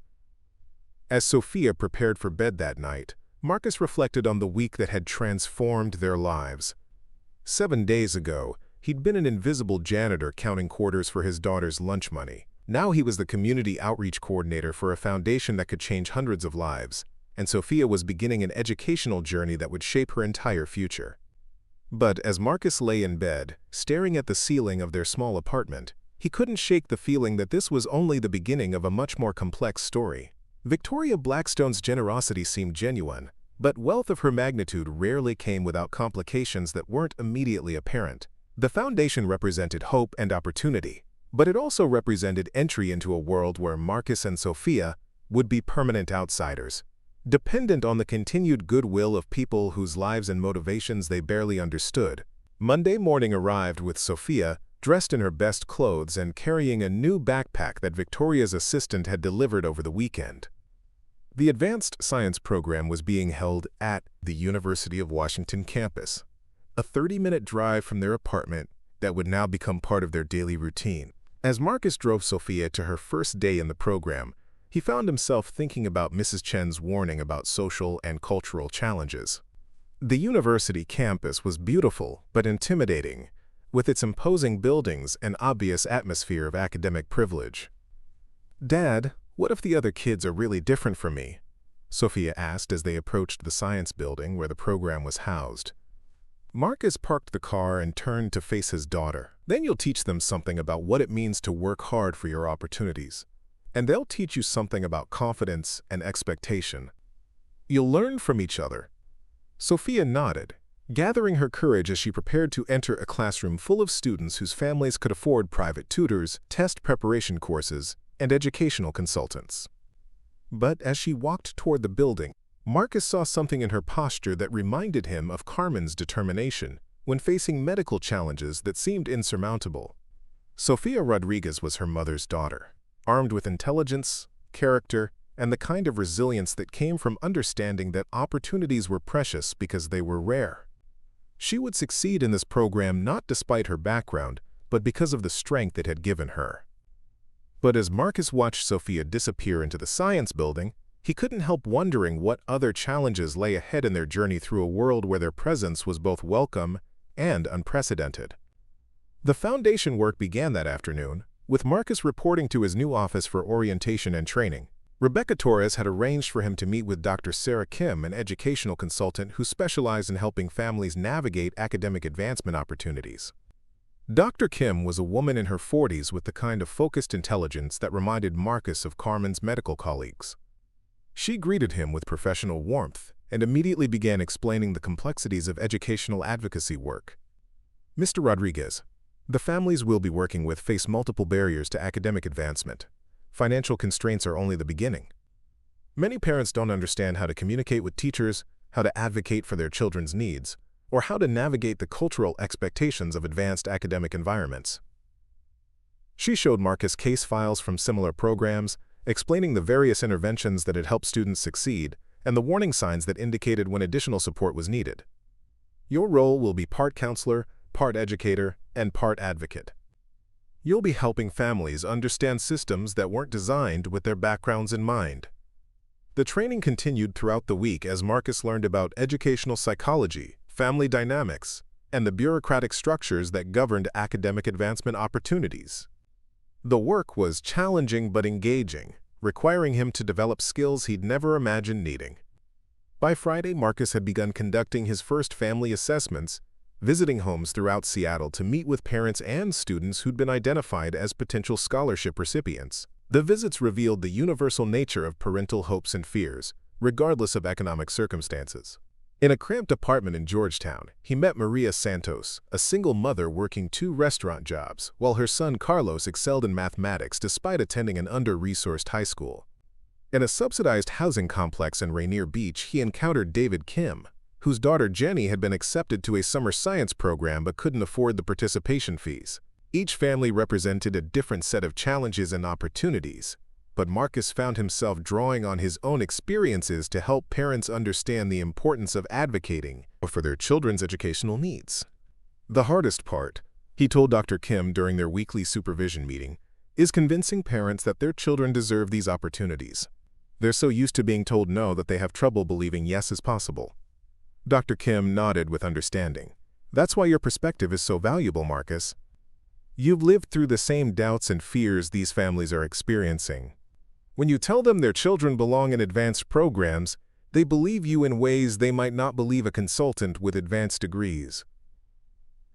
As Sofia prepared for bed that night, Marcus reflected on the week that had transformed their lives. 7 days ago, he'd been an invisible janitor counting quarters for his daughter's lunch money. Now he was the community outreach coordinator for a foundation that could change hundreds of lives, and Sofia was beginning an educational journey that would shape her entire future. But as Marcus lay in bed, staring at the ceiling of their small apartment, he couldn't shake the feeling that this was only the beginning of a much more complex story. Victoria Blackstone's generosity seemed genuine, but wealth of her magnitude rarely came without complications that weren't immediately apparent. The foundation represented hope and opportunity, but it also represented entry into a world where Marcus and Sofia would be permanent outsiders, dependent on the continued goodwill of people whose lives and motivations they barely understood. Monday morning arrived with Sofia, dressed in her best clothes and carrying a new backpack that Victoria's assistant had delivered over the weekend. The advanced science program was being held at the University of Washington campus, a 30-minute drive from their apartment that would now become part of their daily routine. As Marcus drove Sofia to her first day in the program, he found himself thinking about Mrs. Chen's warning about social and cultural challenges. The university campus was beautiful but intimidating, with its imposing buildings and obvious atmosphere of academic privilege. "Dad, what if the other kids are really different from me?" Sofia asked as they approached the science building where the program was housed. Marcus parked the car and turned to face his daughter. "Then you'll teach them something about what it means to work hard for your opportunities. and they'll teach you something about confidence and expectation. You'll learn from each other." Sofia nodded, gathering her courage as she prepared to enter a classroom full of students whose families could afford private tutors, test preparation courses, and educational consultants. But as she walked toward the building, Marcus saw something in her posture that reminded him of Carmen's determination when facing medical challenges that seemed insurmountable. Sofia Rodriguez was her mother's daughter, armed with intelligence, character, and the kind of resilience that came from understanding that opportunities were precious because they were rare. She would succeed in this program not despite her background, but because of the strength it had given her. But as Marcus watched Sofia disappear into the science building, he couldn't help wondering what other challenges lay ahead in their journey through a world where their presence was both welcome and unprecedented. The foundation work began that afternoon, with Marcus reporting to his new office for orientation and training. Rebecca Torres had arranged for him to meet with Dr. Sarah Kim, an educational consultant who specialized in helping families navigate academic advancement opportunities. Dr. Kim was a woman in her 40s with the kind of focused intelligence that reminded Marcus of Carmen's medical colleagues. She greeted him with professional warmth and immediately began explaining the complexities of educational advocacy work. "Mr. Rodriguez, the families we'll be working with face multiple barriers to academic advancement. Financial constraints are only the beginning. Many parents don't understand how to communicate with teachers, how to advocate for their children's needs, or how to navigate the cultural expectations of advanced academic environments." She showed Marcus case files from similar programs, explaining the various interventions that had helped students succeed and the warning signs that indicated when additional support was needed. "Your role will be part counselor, part educator, and part advocate. You'll be helping families understand systems that weren't designed with their backgrounds in mind." The training continued throughout the week as Marcus learned about educational psychology, family dynamics, and the bureaucratic structures that governed academic advancement opportunities. The work was challenging but engaging, requiring him to develop skills he'd never imagined needing. By Friday, Marcus had begun conducting his first family assessments, visiting homes throughout Seattle to meet with parents and students who'd been identified as potential scholarship recipients. The visits revealed the universal nature of parental hopes and fears, regardless of economic circumstances. In a cramped apartment in Georgetown, he met Maria Santos, a single mother working 2 restaurant jobs, while her son Carlos excelled in mathematics despite attending an under-resourced high school. In a subsidized housing complex in Rainier Beach, he encountered David Kim, whose daughter Jenny had been accepted to a summer science program but couldn't afford the participation fees. Each family represented a different set of challenges and opportunities, but Marcus found himself drawing on his own experiences to help parents understand the importance of advocating for their children's educational needs. "The hardest part," he told Dr. Kim during their weekly supervision meeting, "is convincing parents that their children deserve these opportunities. They're so used to being told no that they have trouble believing yes is possible." Dr. Kim nodded with understanding. "That's why your perspective is so valuable, Marcus. You've lived through the same doubts and fears these families are experiencing. When you tell them their children belong in advanced programs, they believe you in ways they might not believe a consultant with advanced degrees."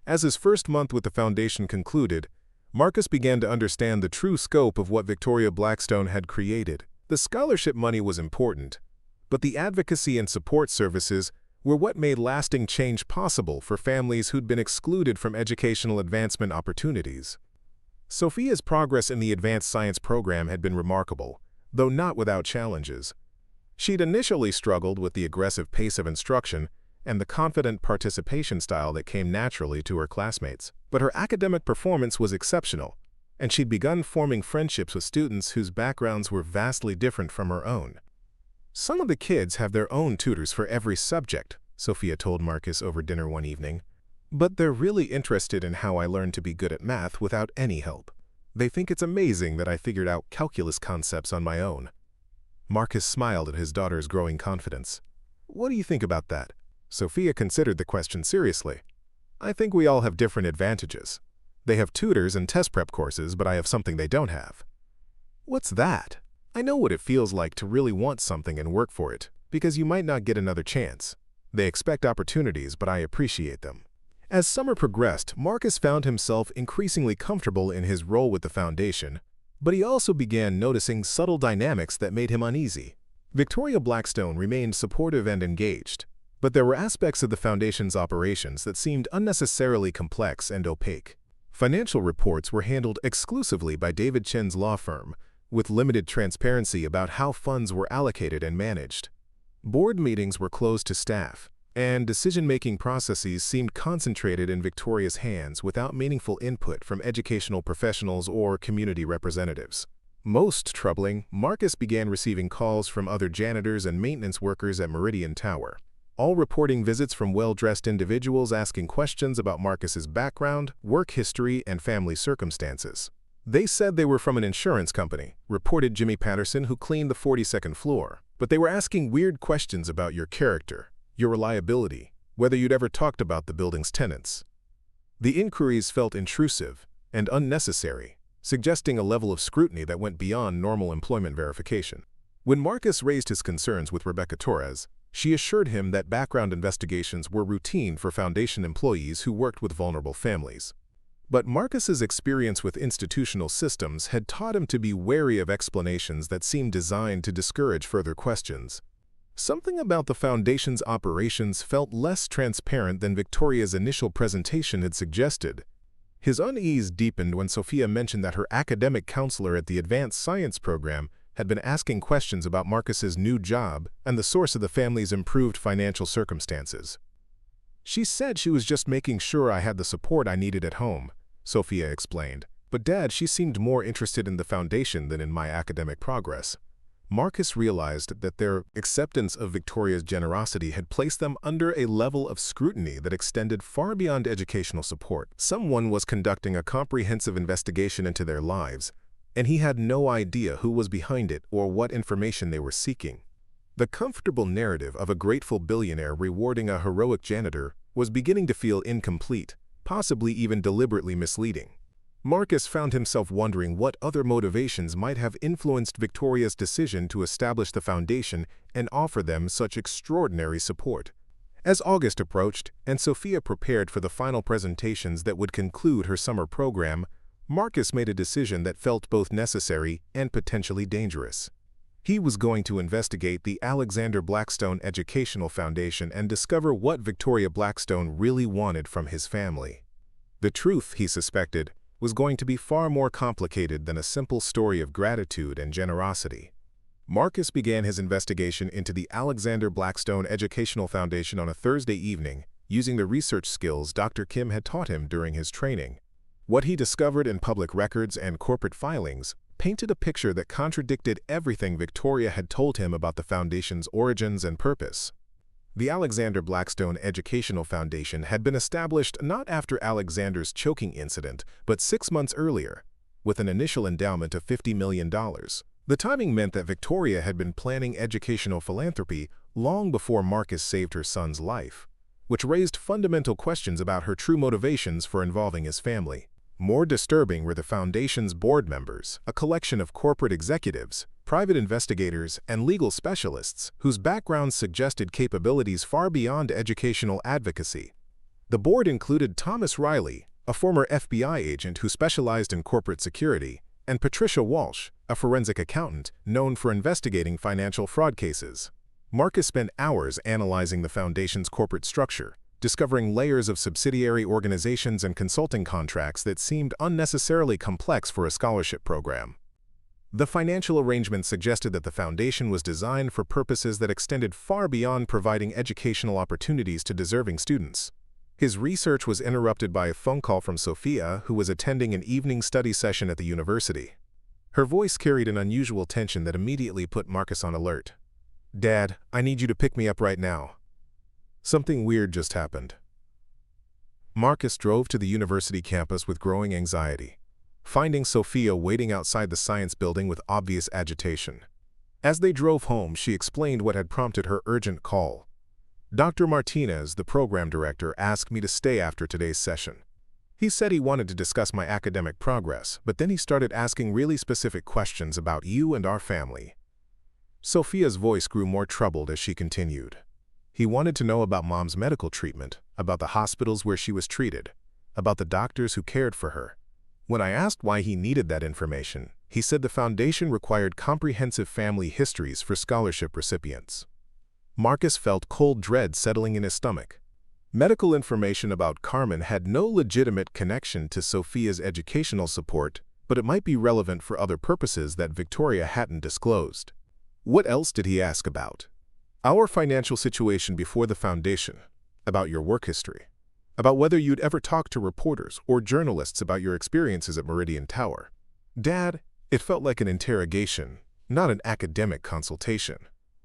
As his first month with the foundation concluded, Marcus began to understand the true scope of what Victoria Blackstone had created. The scholarship money was important, but the advocacy and support services were what made lasting change possible for families who'd been excluded from educational advancement opportunities. Sofia's progress in the advanced science program had been remarkable, though not without challenges. She'd initially struggled with the aggressive pace of instruction and the confident participation style that came naturally to her classmates. But her academic performance was exceptional, and she'd begun forming friendships with students whose backgrounds were vastly different from her own. "Some of the kids have their own tutors for every subject," Sofia told Marcus over dinner one evening. "But they're really interested in how I learned to be good at math without any help. They think it's amazing that I figured out calculus concepts on my own." Marcus smiled at his daughter's growing confidence. "What do you think about that?" Sofia considered the question seriously. "I think we all have different advantages. They have tutors and test prep courses, but I have something they don't have." "What's that?" "I know what it feels like to really want something and work for it, because you might not get another chance. They expect opportunities, but I appreciate them." As summer progressed, Marcus found himself increasingly comfortable in his role with the foundation, But he also began noticing subtle dynamics that made him uneasy. Victoria Blackstone remained supportive and engaged, but there were aspects of the foundation's operations that seemed unnecessarily complex and opaque. Financial reports were handled exclusively by David Chen's law firm, with limited transparency about how funds were allocated and managed. Board meetings were closed to staff, and decision-making processes seemed concentrated in Victoria's hands without meaningful input from educational professionals or community representatives. Most troubling, Marcus began receiving calls from other janitors and maintenance workers at Meridian Tower, all reporting visits from well-dressed individuals asking questions about Marcus's background, work history, and family circumstances. They said they were from an insurance company, reported Jimmy Patterson, who cleaned the 42nd floor, but they were asking weird questions about your character, your reliability, whether you'd ever talked about the building's tenants. The inquiries felt intrusive and unnecessary, suggesting a level of scrutiny that went beyond normal employment verification. When Marcus raised his concerns with Rebecca Torres, she assured him that background investigations were routine for Foundation employees who worked with vulnerable families. But Marcus's experience with institutional systems had taught him to be wary of explanations that seemed designed to discourage further questions. Something about the Foundation's operations felt less transparent than Victoria's initial presentation had suggested. His unease deepened when Sofia mentioned that her academic counselor at the Advanced Science program had been asking questions about Marcus's new job and the source of the family's improved financial circumstances. She said she was just making sure I had the support I needed at home, Sofia explained. But Dad, she seemed more interested in the Foundation than in my academic progress. Marcus realized that their acceptance of Victoria's generosity had placed them under a level of scrutiny that extended far beyond educational support. Someone was conducting a comprehensive investigation into their lives, and he had no idea who was behind it or what information they were seeking. The comfortable narrative of a grateful billionaire rewarding a heroic janitor was beginning to feel incomplete, possibly even deliberately misleading. Marcus found himself wondering what other motivations might have influenced Victoria's decision to establish the Foundation and offer them such extraordinary support. As August approached and Sofia prepared for the final presentations that would conclude her summer program, Marcus made a decision that felt both necessary and potentially dangerous. He was going to investigate the Alexander Blackstone Educational Foundation and discover what Victoria Blackstone really wanted from his family. The truth, he suspected, was going to be far more complicated than a simple story of gratitude and generosity. Marcus began his investigation into the Alexander Blackstone Educational Foundation on a Thursday evening, using the research skills Dr. Kim had taught him during his training. What he discovered in public records and corporate filings painted a picture that contradicted everything Victoria had told him about the Foundation's origins and purpose. The Alexander Blackstone Educational Foundation had been established not after Alexander's choking incident, but 6 months earlier, with an initial endowment of $50 million. The timing meant that Victoria had been planning educational philanthropy long before Marcus saved her son's life, which raised fundamental questions about her true motivations for involving his family. More disturbing were the Foundation's board members, a collection of corporate executives, private investigators, and legal specialists whose backgrounds suggested capabilities far beyond educational advocacy. The board included Thomas Riley, a former FBI agent who specialized in corporate security, and Patricia Walsh, a forensic accountant known for investigating financial fraud cases. Marcus spent hours analyzing the Foundation's corporate structure, discovering layers of subsidiary organizations and consulting contracts that seemed unnecessarily complex for a scholarship program. The financial arrangements suggested that the Foundation was designed for purposes that extended far beyond providing educational opportunities to deserving students. His research was interrupted by a phone call from Sofia, who was attending an evening study session at the university. Her voice carried an unusual tension that immediately put Marcus on alert. "Dad, I need you to pick me up right now. Something weird just happened." Marcus drove to the university campus with growing anxiety, finding Sofia waiting outside the science building with obvious agitation. As they drove home, she explained what had prompted her urgent call. "Dr. Martinez, the program director, asked me to stay after today's session. He said he wanted to discuss my academic progress, but then he started asking really specific questions about you and our family." Sofia's voice grew more troubled as she continued. "He wanted to know about Mom's medical treatment, about the hospitals where she was treated, about the doctors who cared for her. When I asked why he needed that information, He said the foundation required comprehensive family histories for scholarship recipients. Marcus felt cold dread settling in his stomach. Medical information about Carmen had no legitimate connection to Sofia's educational support, but it might be relevant for other purposes that Victoria hadn't disclosed. What else did he ask about? Our financial situation before the foundation, about your work history, about whether you'd ever talked to reporters or journalists about your experiences at Meridian Tower. Dad, it felt like an interrogation, not an academic consultation.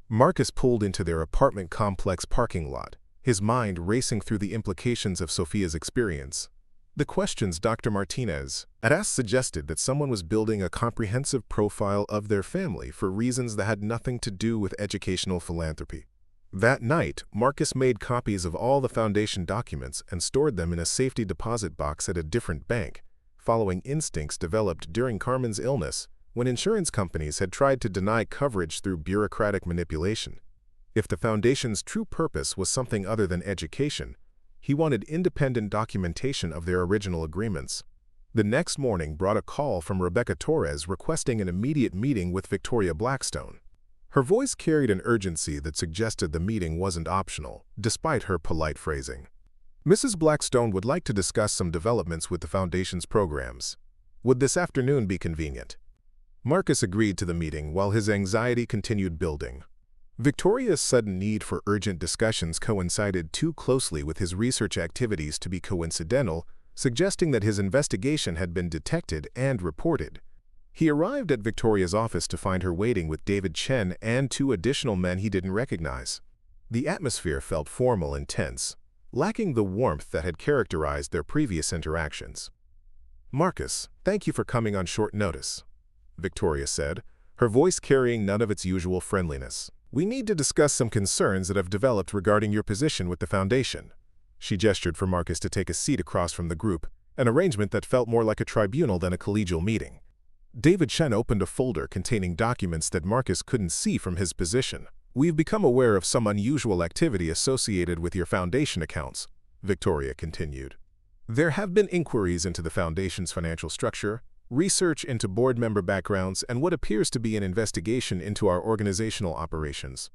Marcus pulled into their apartment complex parking lot, his mind racing through the implications of Sofia's experience. The questions Dr. Martinez had asked suggested that someone was building a comprehensive profile of their family for reasons that had nothing to do with educational philanthropy. That night, Marcus made copies of all the foundation documents and stored them in a safety deposit box at a different bank, following instincts developed during Carmen's illness when insurance companies had tried to deny coverage through bureaucratic manipulation. If the foundation's true purpose was something other than education, he wanted independent documentation of their original agreements. The next morning brought a call from Rebecca Torres requesting an immediate meeting with Victoria Blackstone. Her voice carried an urgency that suggested the meeting wasn't optional, despite her polite phrasing. Mrs. Blackstone would like to discuss some developments with the Foundation's programs. Would this afternoon be convenient? Marcus agreed to the meeting while his anxiety continued building. Victoria's sudden need for urgent discussions coincided too closely with his research activities to be coincidental, suggesting that his investigation had been detected and reported. He arrived at Victoria's office to find her waiting with David Chen and 2 additional men he didn't recognize. The atmosphere felt formal and tense, lacking the warmth that had characterized their previous interactions. "Marcus, thank you for coming on short notice," Victoria said, her voice carrying none of its usual friendliness. "We need to discuss some concerns that have developed regarding your position with the Foundation." She gestured for Marcus to take a seat across from the group, an arrangement that felt more like a tribunal than a collegial meeting. David Chen opened a folder containing documents that Marcus couldn't see from his position. "We've become aware of some unusual activity associated with your Foundation accounts," Victoria continued. "There have been inquiries into the Foundation's financial structure, research into board member backgrounds, and what appears to be an investigation into our organizational operations."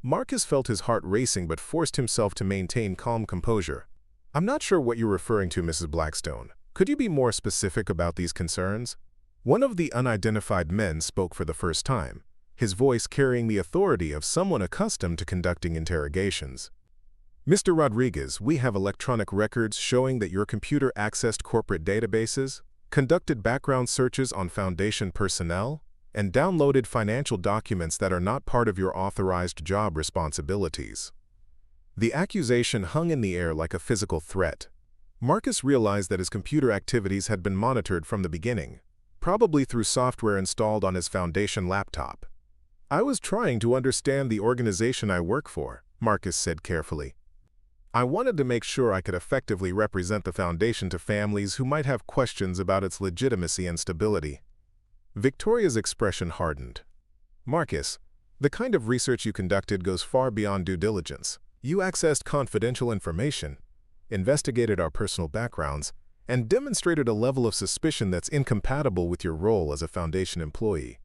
Marcus felt his heart racing but forced himself to maintain calm composure. "I'm not sure what you're referring to, Mrs. Blackstone. Could you be more specific about these concerns?" One of the unidentified men spoke for the first time, his voice carrying the authority of someone accustomed to conducting interrogations. "Mr. Rodriguez, we have electronic records showing that your computer accessed corporate databases, conducted background searches on Foundation personnel, and downloaded financial documents that are not part of your authorized job responsibilities." The accusation hung in the air like a physical threat. Marcus realized that his computer activities had been monitored from the beginning, probably through software installed on his Foundation laptop. "I was trying to understand the organization I work for," Marcus said carefully. "I wanted to make sure I could effectively represent the Foundation to families who might have questions about its legitimacy and stability." Victoria's expression hardened. "Marcus, the kind of research you conducted goes far beyond due diligence. You accessed confidential information, investigated our personal backgrounds, and demonstrated a level of suspicion that's incompatible with your role as a Foundation employee."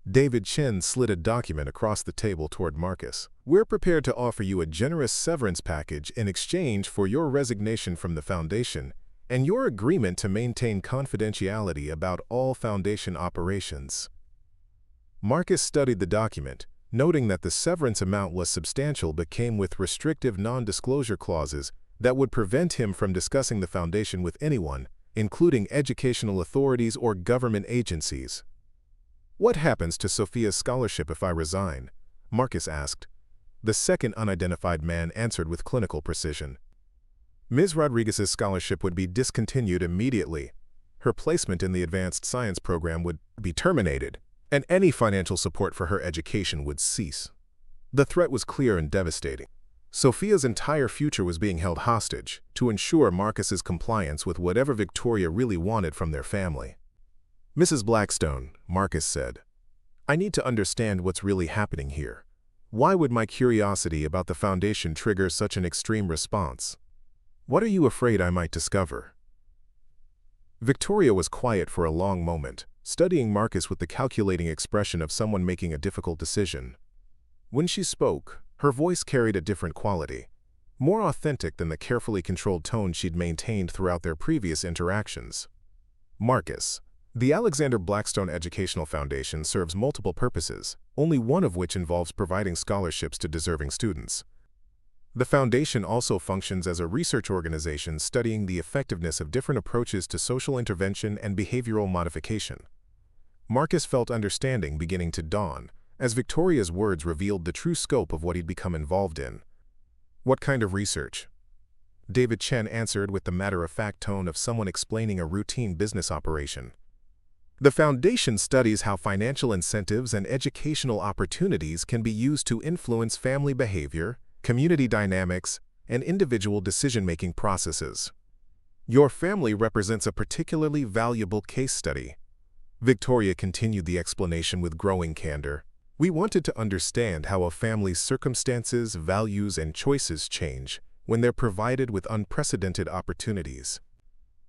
David Chen slid a document across the table toward Marcus. "We're prepared to offer you a generous severance package in exchange for your resignation from the Foundation and your agreement to maintain confidentiality about all Foundation operations." Marcus studied the document, noting that the severance amount was substantial but came with restrictive non-disclosure clauses that would prevent him from discussing the Foundation with anyone, including educational authorities or government agencies. "What happens to Sofia's scholarship if I resign?" Marcus asked. The second unidentified man answered with clinical precision. "Ms. Rodriguez's scholarship would be discontinued immediately. Her placement in the advanced science program would be terminated, and any financial support for her education would cease." The threat was clear and devastating. Sofia's entire future was being held hostage to ensure Marcus's compliance with whatever Victoria really wanted from their family. "Mrs. Blackstone," Marcus said, "I need to understand what's really happening here. Why would my curiosity about the Foundation trigger such an extreme response? What are you afraid I might discover?" Victoria was quiet for a long moment, studying Marcus with the calculating expression of someone making a difficult decision. When she spoke, her voice carried a different quality, more authentic than the carefully controlled tone she'd maintained throughout their previous interactions. Marcus. The Alexander Blackstone Educational Foundation serves multiple purposes, only one of which involves providing scholarships to deserving students. The foundation also functions as a research organization studying the effectiveness of different approaches to social intervention and behavioral modification. Marcus felt understanding beginning to dawn, as Victoria's words revealed the true scope of what he'd become involved in. "What kind of research?" David Chen answered with the matter-of-fact tone of someone explaining a routine business operation. "The foundation studies how financial incentives and educational opportunities can be used to influence family behavior, community dynamics, and individual decision-making processes. Your family represents a particularly valuable case study." Victoria continued the explanation with growing candor. "We wanted to understand how a family's circumstances, values, and choices change when they're provided with unprecedented opportunities.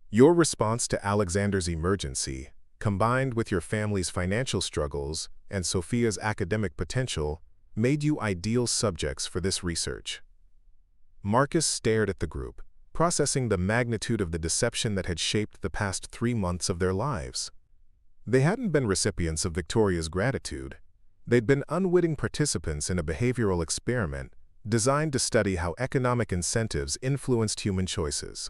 Your response to Alexander's emergency, combined with your family's financial struggles and Sofia's academic potential, made you ideal subjects for this research." Marcus stared at the group, processing the magnitude of the deception that had shaped the past 3 months of their lives. They hadn't been recipients of Victoria's gratitude. They'd been unwitting participants in a behavioral experiment designed to study how economic incentives influenced human choices.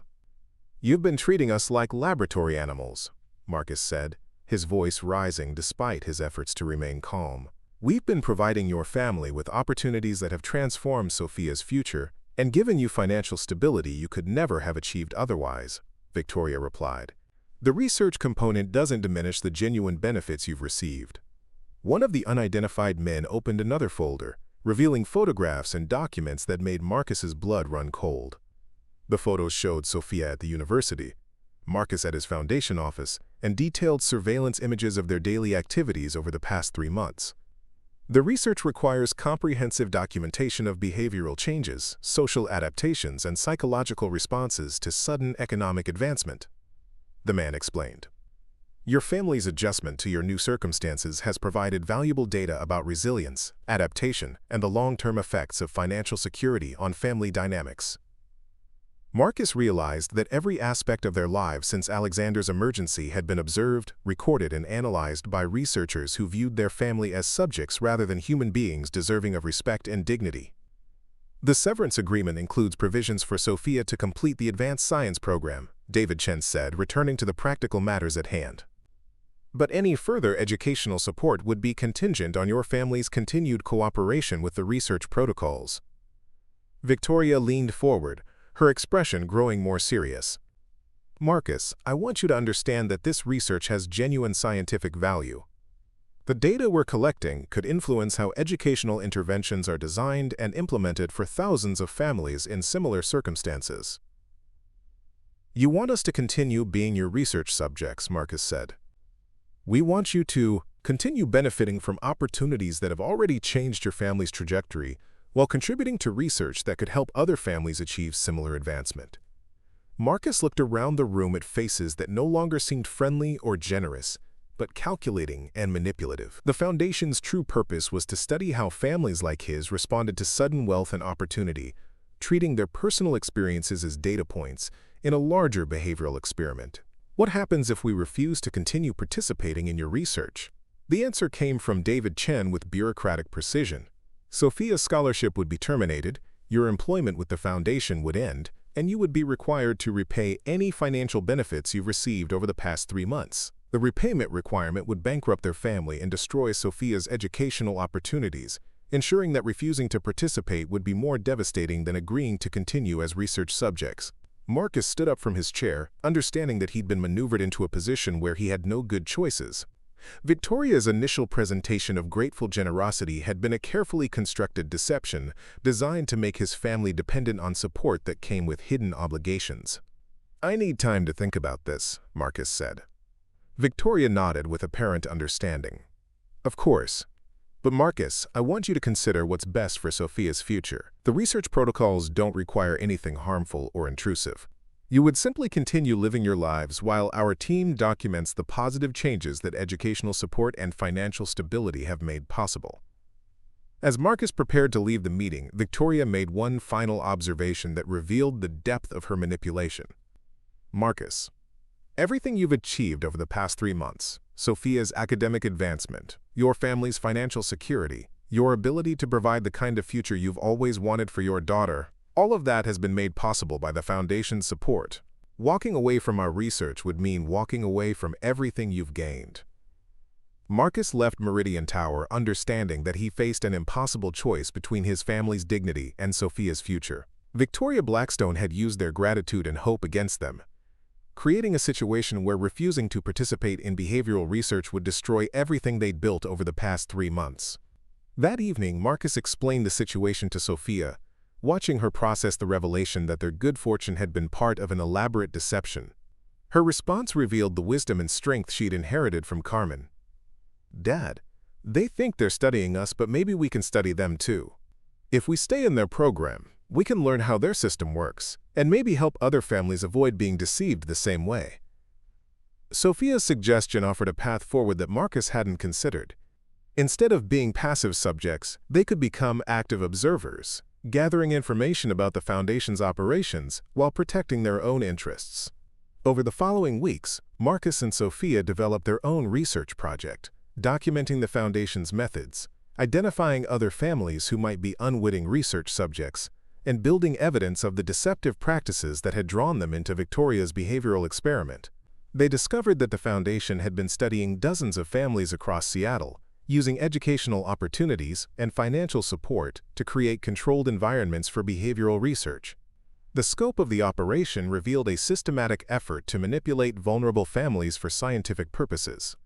"You've been treating us like laboratory animals," Marcus said, his voice rising despite his efforts to remain calm. "We've been providing your family with opportunities that have transformed Sofia's future and given you financial stability you could never have achieved otherwise," Victoria replied. "The research component doesn't diminish the genuine benefits you've received." One of the unidentified men opened another folder, revealing photographs and documents that made Marcus's blood run cold. The photos showed Sofia at the university, Marcus at his foundation office, and detailed surveillance images of their daily activities over the past 3 months. "The research requires comprehensive documentation of behavioral changes, social adaptations, and psychological responses to sudden economic advancement," the man explained. "Your family's adjustment to your new circumstances has provided valuable data about resilience, adaptation, and the long-term effects of financial security on family dynamics." Marcus realized that every aspect of their lives since Alexander's emergency had been observed, recorded, and analyzed by researchers who viewed their family as subjects rather than human beings deserving of respect and dignity. "The severance agreement includes provisions for Sofia to complete the advanced science program," David Chen said, returning to the practical matters at hand. "But any further educational support would be contingent on your family's continued cooperation with the research protocols." Victoria leaned forward, her expression growing more serious. "Marcus, I want you to understand that this research has genuine scientific value. The data we're collecting could influence how educational interventions are designed and implemented for thousands of families in similar circumstances." "You want us to continue being your research subjects," Marcus said. "We want you to continue benefiting from opportunities that have already changed your family's trajectory while contributing to research that could help other families achieve similar advancement." Marcus looked around the room at faces that no longer seemed friendly or generous, but calculating and manipulative. The foundation's true purpose was to study how families like his responded to sudden wealth and opportunity, treating their personal experiences as data points in a larger behavioral experiment. "What happens if we refuse to continue participating in your research?" The answer came from David Chen with bureaucratic precision. "Sofia's scholarship would be terminated, your employment with the foundation would end, and you would be required to repay any financial benefits you've received over the past 3 months. The repayment requirement would bankrupt their family and destroy Sofia's educational opportunities, ensuring that refusing to participate would be more devastating than agreeing to continue as research subjects." Marcus stood up from his chair, understanding that he'd been maneuvered into a position where he had no good choices. Victoria's initial presentation of grateful generosity had been a carefully constructed deception designed to make his family dependent on support that came with hidden obligations. "I need time to think about this," Marcus said. Victoria nodded with apparent understanding. "Of course. But Marcus, I want you to consider what's best for Sofia's future. The research protocols don't require anything harmful or intrusive. You would simply continue living your lives while our team documents the positive changes that educational support and financial stability have made possible. As Marcus prepared to leave the meeting, Victoria made one final observation that revealed the depth of her manipulation. Marcus, everything you've achieved over the past 3 months, Sofia's academic advancement, your family's financial security, your ability to provide the kind of future you've always wanted for your daughter, all of that has been made possible by the Foundation's support. Walking away from our research would mean walking away from everything you've gained. Marcus left Meridian Tower understanding that he faced an impossible choice between his family's dignity and Sofia's future. Victoria Blackstone had used their gratitude and hope against them, creating a situation where refusing to participate in behavioral research would destroy everything they'd built over the past 3 months. That evening, Marcus explained the situation to Sofia, watching her process the revelation that their good fortune had been part of an elaborate deception. Her response revealed the wisdom and strength she'd inherited from Carmen. "Dad, they think they're studying us, but maybe we can study them too. If we stay in their program, we can learn how their system works, and maybe help other families avoid being deceived the same way." Sofia's suggestion offered a path forward that Marcus hadn't considered. Instead of being passive subjects, they could become active observers, gathering information about the Foundation's operations while protecting their own interests. Over the following weeks, Marcus and Sofia developed their own research project, documenting the Foundation's methods, identifying other families who might be unwitting research subjects, and building evidence of the deceptive practices that had drawn them into Victoria's behavioral experiment. They discovered that the Foundation had been studying dozens of families across Seattle, using educational opportunities and financial support to create controlled environments for behavioral research. The scope of the operation revealed a systematic effort to manipulate vulnerable families for scientific purposes.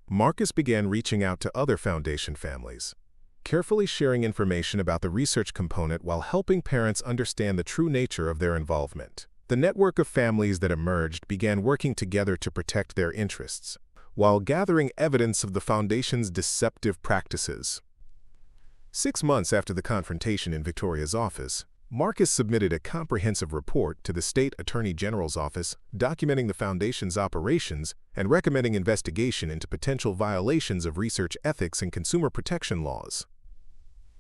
Marcus began reaching out to other Foundation families, carefully sharing information about the research component while helping parents understand the true nature of their involvement. The network of families that emerged began working together to protect their interests, while gathering evidence of the Foundation's deceptive practices. 6 months after the confrontation in Victoria's office, Marcus submitted a comprehensive report to the State Attorney General's office documenting the Foundation's operations and recommending investigation into potential violations of research ethics and consumer protection laws.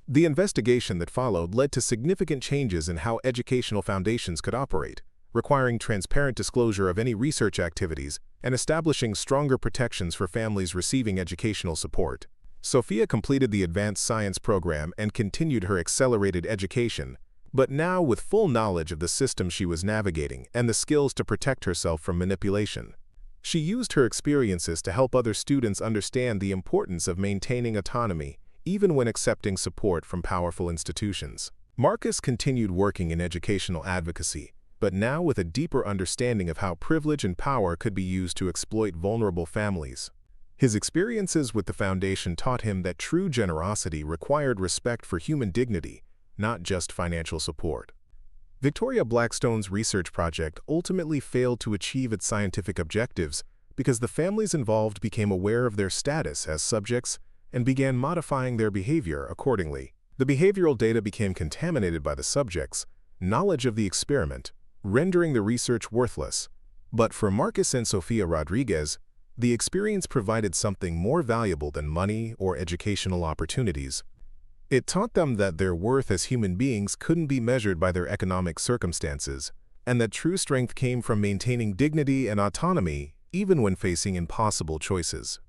The investigation that followed led to significant changes in how educational foundations could operate, requiring transparent disclosure of any research activities and establishing stronger protections for families receiving educational support. Sofia completed the advanced science program and continued her accelerated education, but now with full knowledge of the system she was navigating and the skills to protect herself from manipulation. She used her experiences to help other students understand the importance of maintaining autonomy, even when accepting support from powerful institutions. Marcus continued working in educational advocacy, but now with a deeper understanding of how privilege and power could be used to exploit vulnerable families. His experiences with the Foundation taught him that true generosity required respect for human dignity, not just financial support. Victoria Blackstone's research project ultimately failed to achieve its scientific objectives because the families involved became aware of their status as subjects and began modifying their behavior accordingly. The behavioral data became contaminated by the subjects' knowledge of the experiment, rendering the research worthless. But for Marcus and Sofia Rodriguez, the experience provided something more valuable than money or educational opportunities. It taught them that their worth as human beings couldn't be measured by their economic circumstances, and that true strength came from maintaining dignity and autonomy even when facing impossible choices.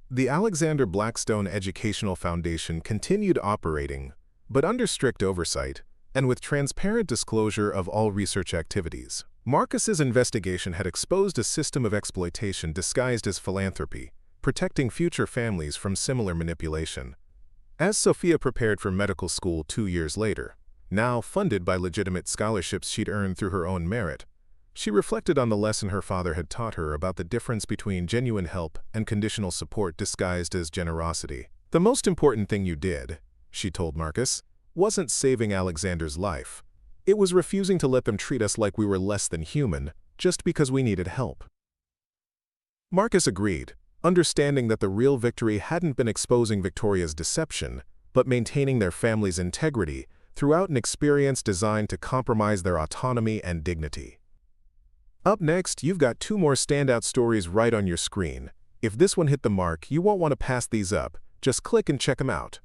The Alexander Blackstone Educational Foundation continued operating, but under strict oversight, and with transparent disclosure of all research activities. Marcus's investigation had exposed a system of exploitation disguised as philanthropy, protecting future families from similar manipulation. As Sofia prepared for medical school 2 years later, now funded by legitimate scholarships she'd earned through her own merit, she reflected on the lesson her father had taught her about the difference between genuine help and conditional support disguised as generosity. "The most important thing you did," she told Marcus, "wasn't saving Alexander's life. It was refusing to let them treat us like we were less than human just because we needed help." Marcus agreed, understanding that the real victory hadn't been exposing Victoria's deception, but maintaining their family's integrity throughout an experience designed to compromise their autonomy and dignity. Up next, you've got two more standout stories right on your screen. If this one hit the mark, you won't want to pass these up. Just click and check them out.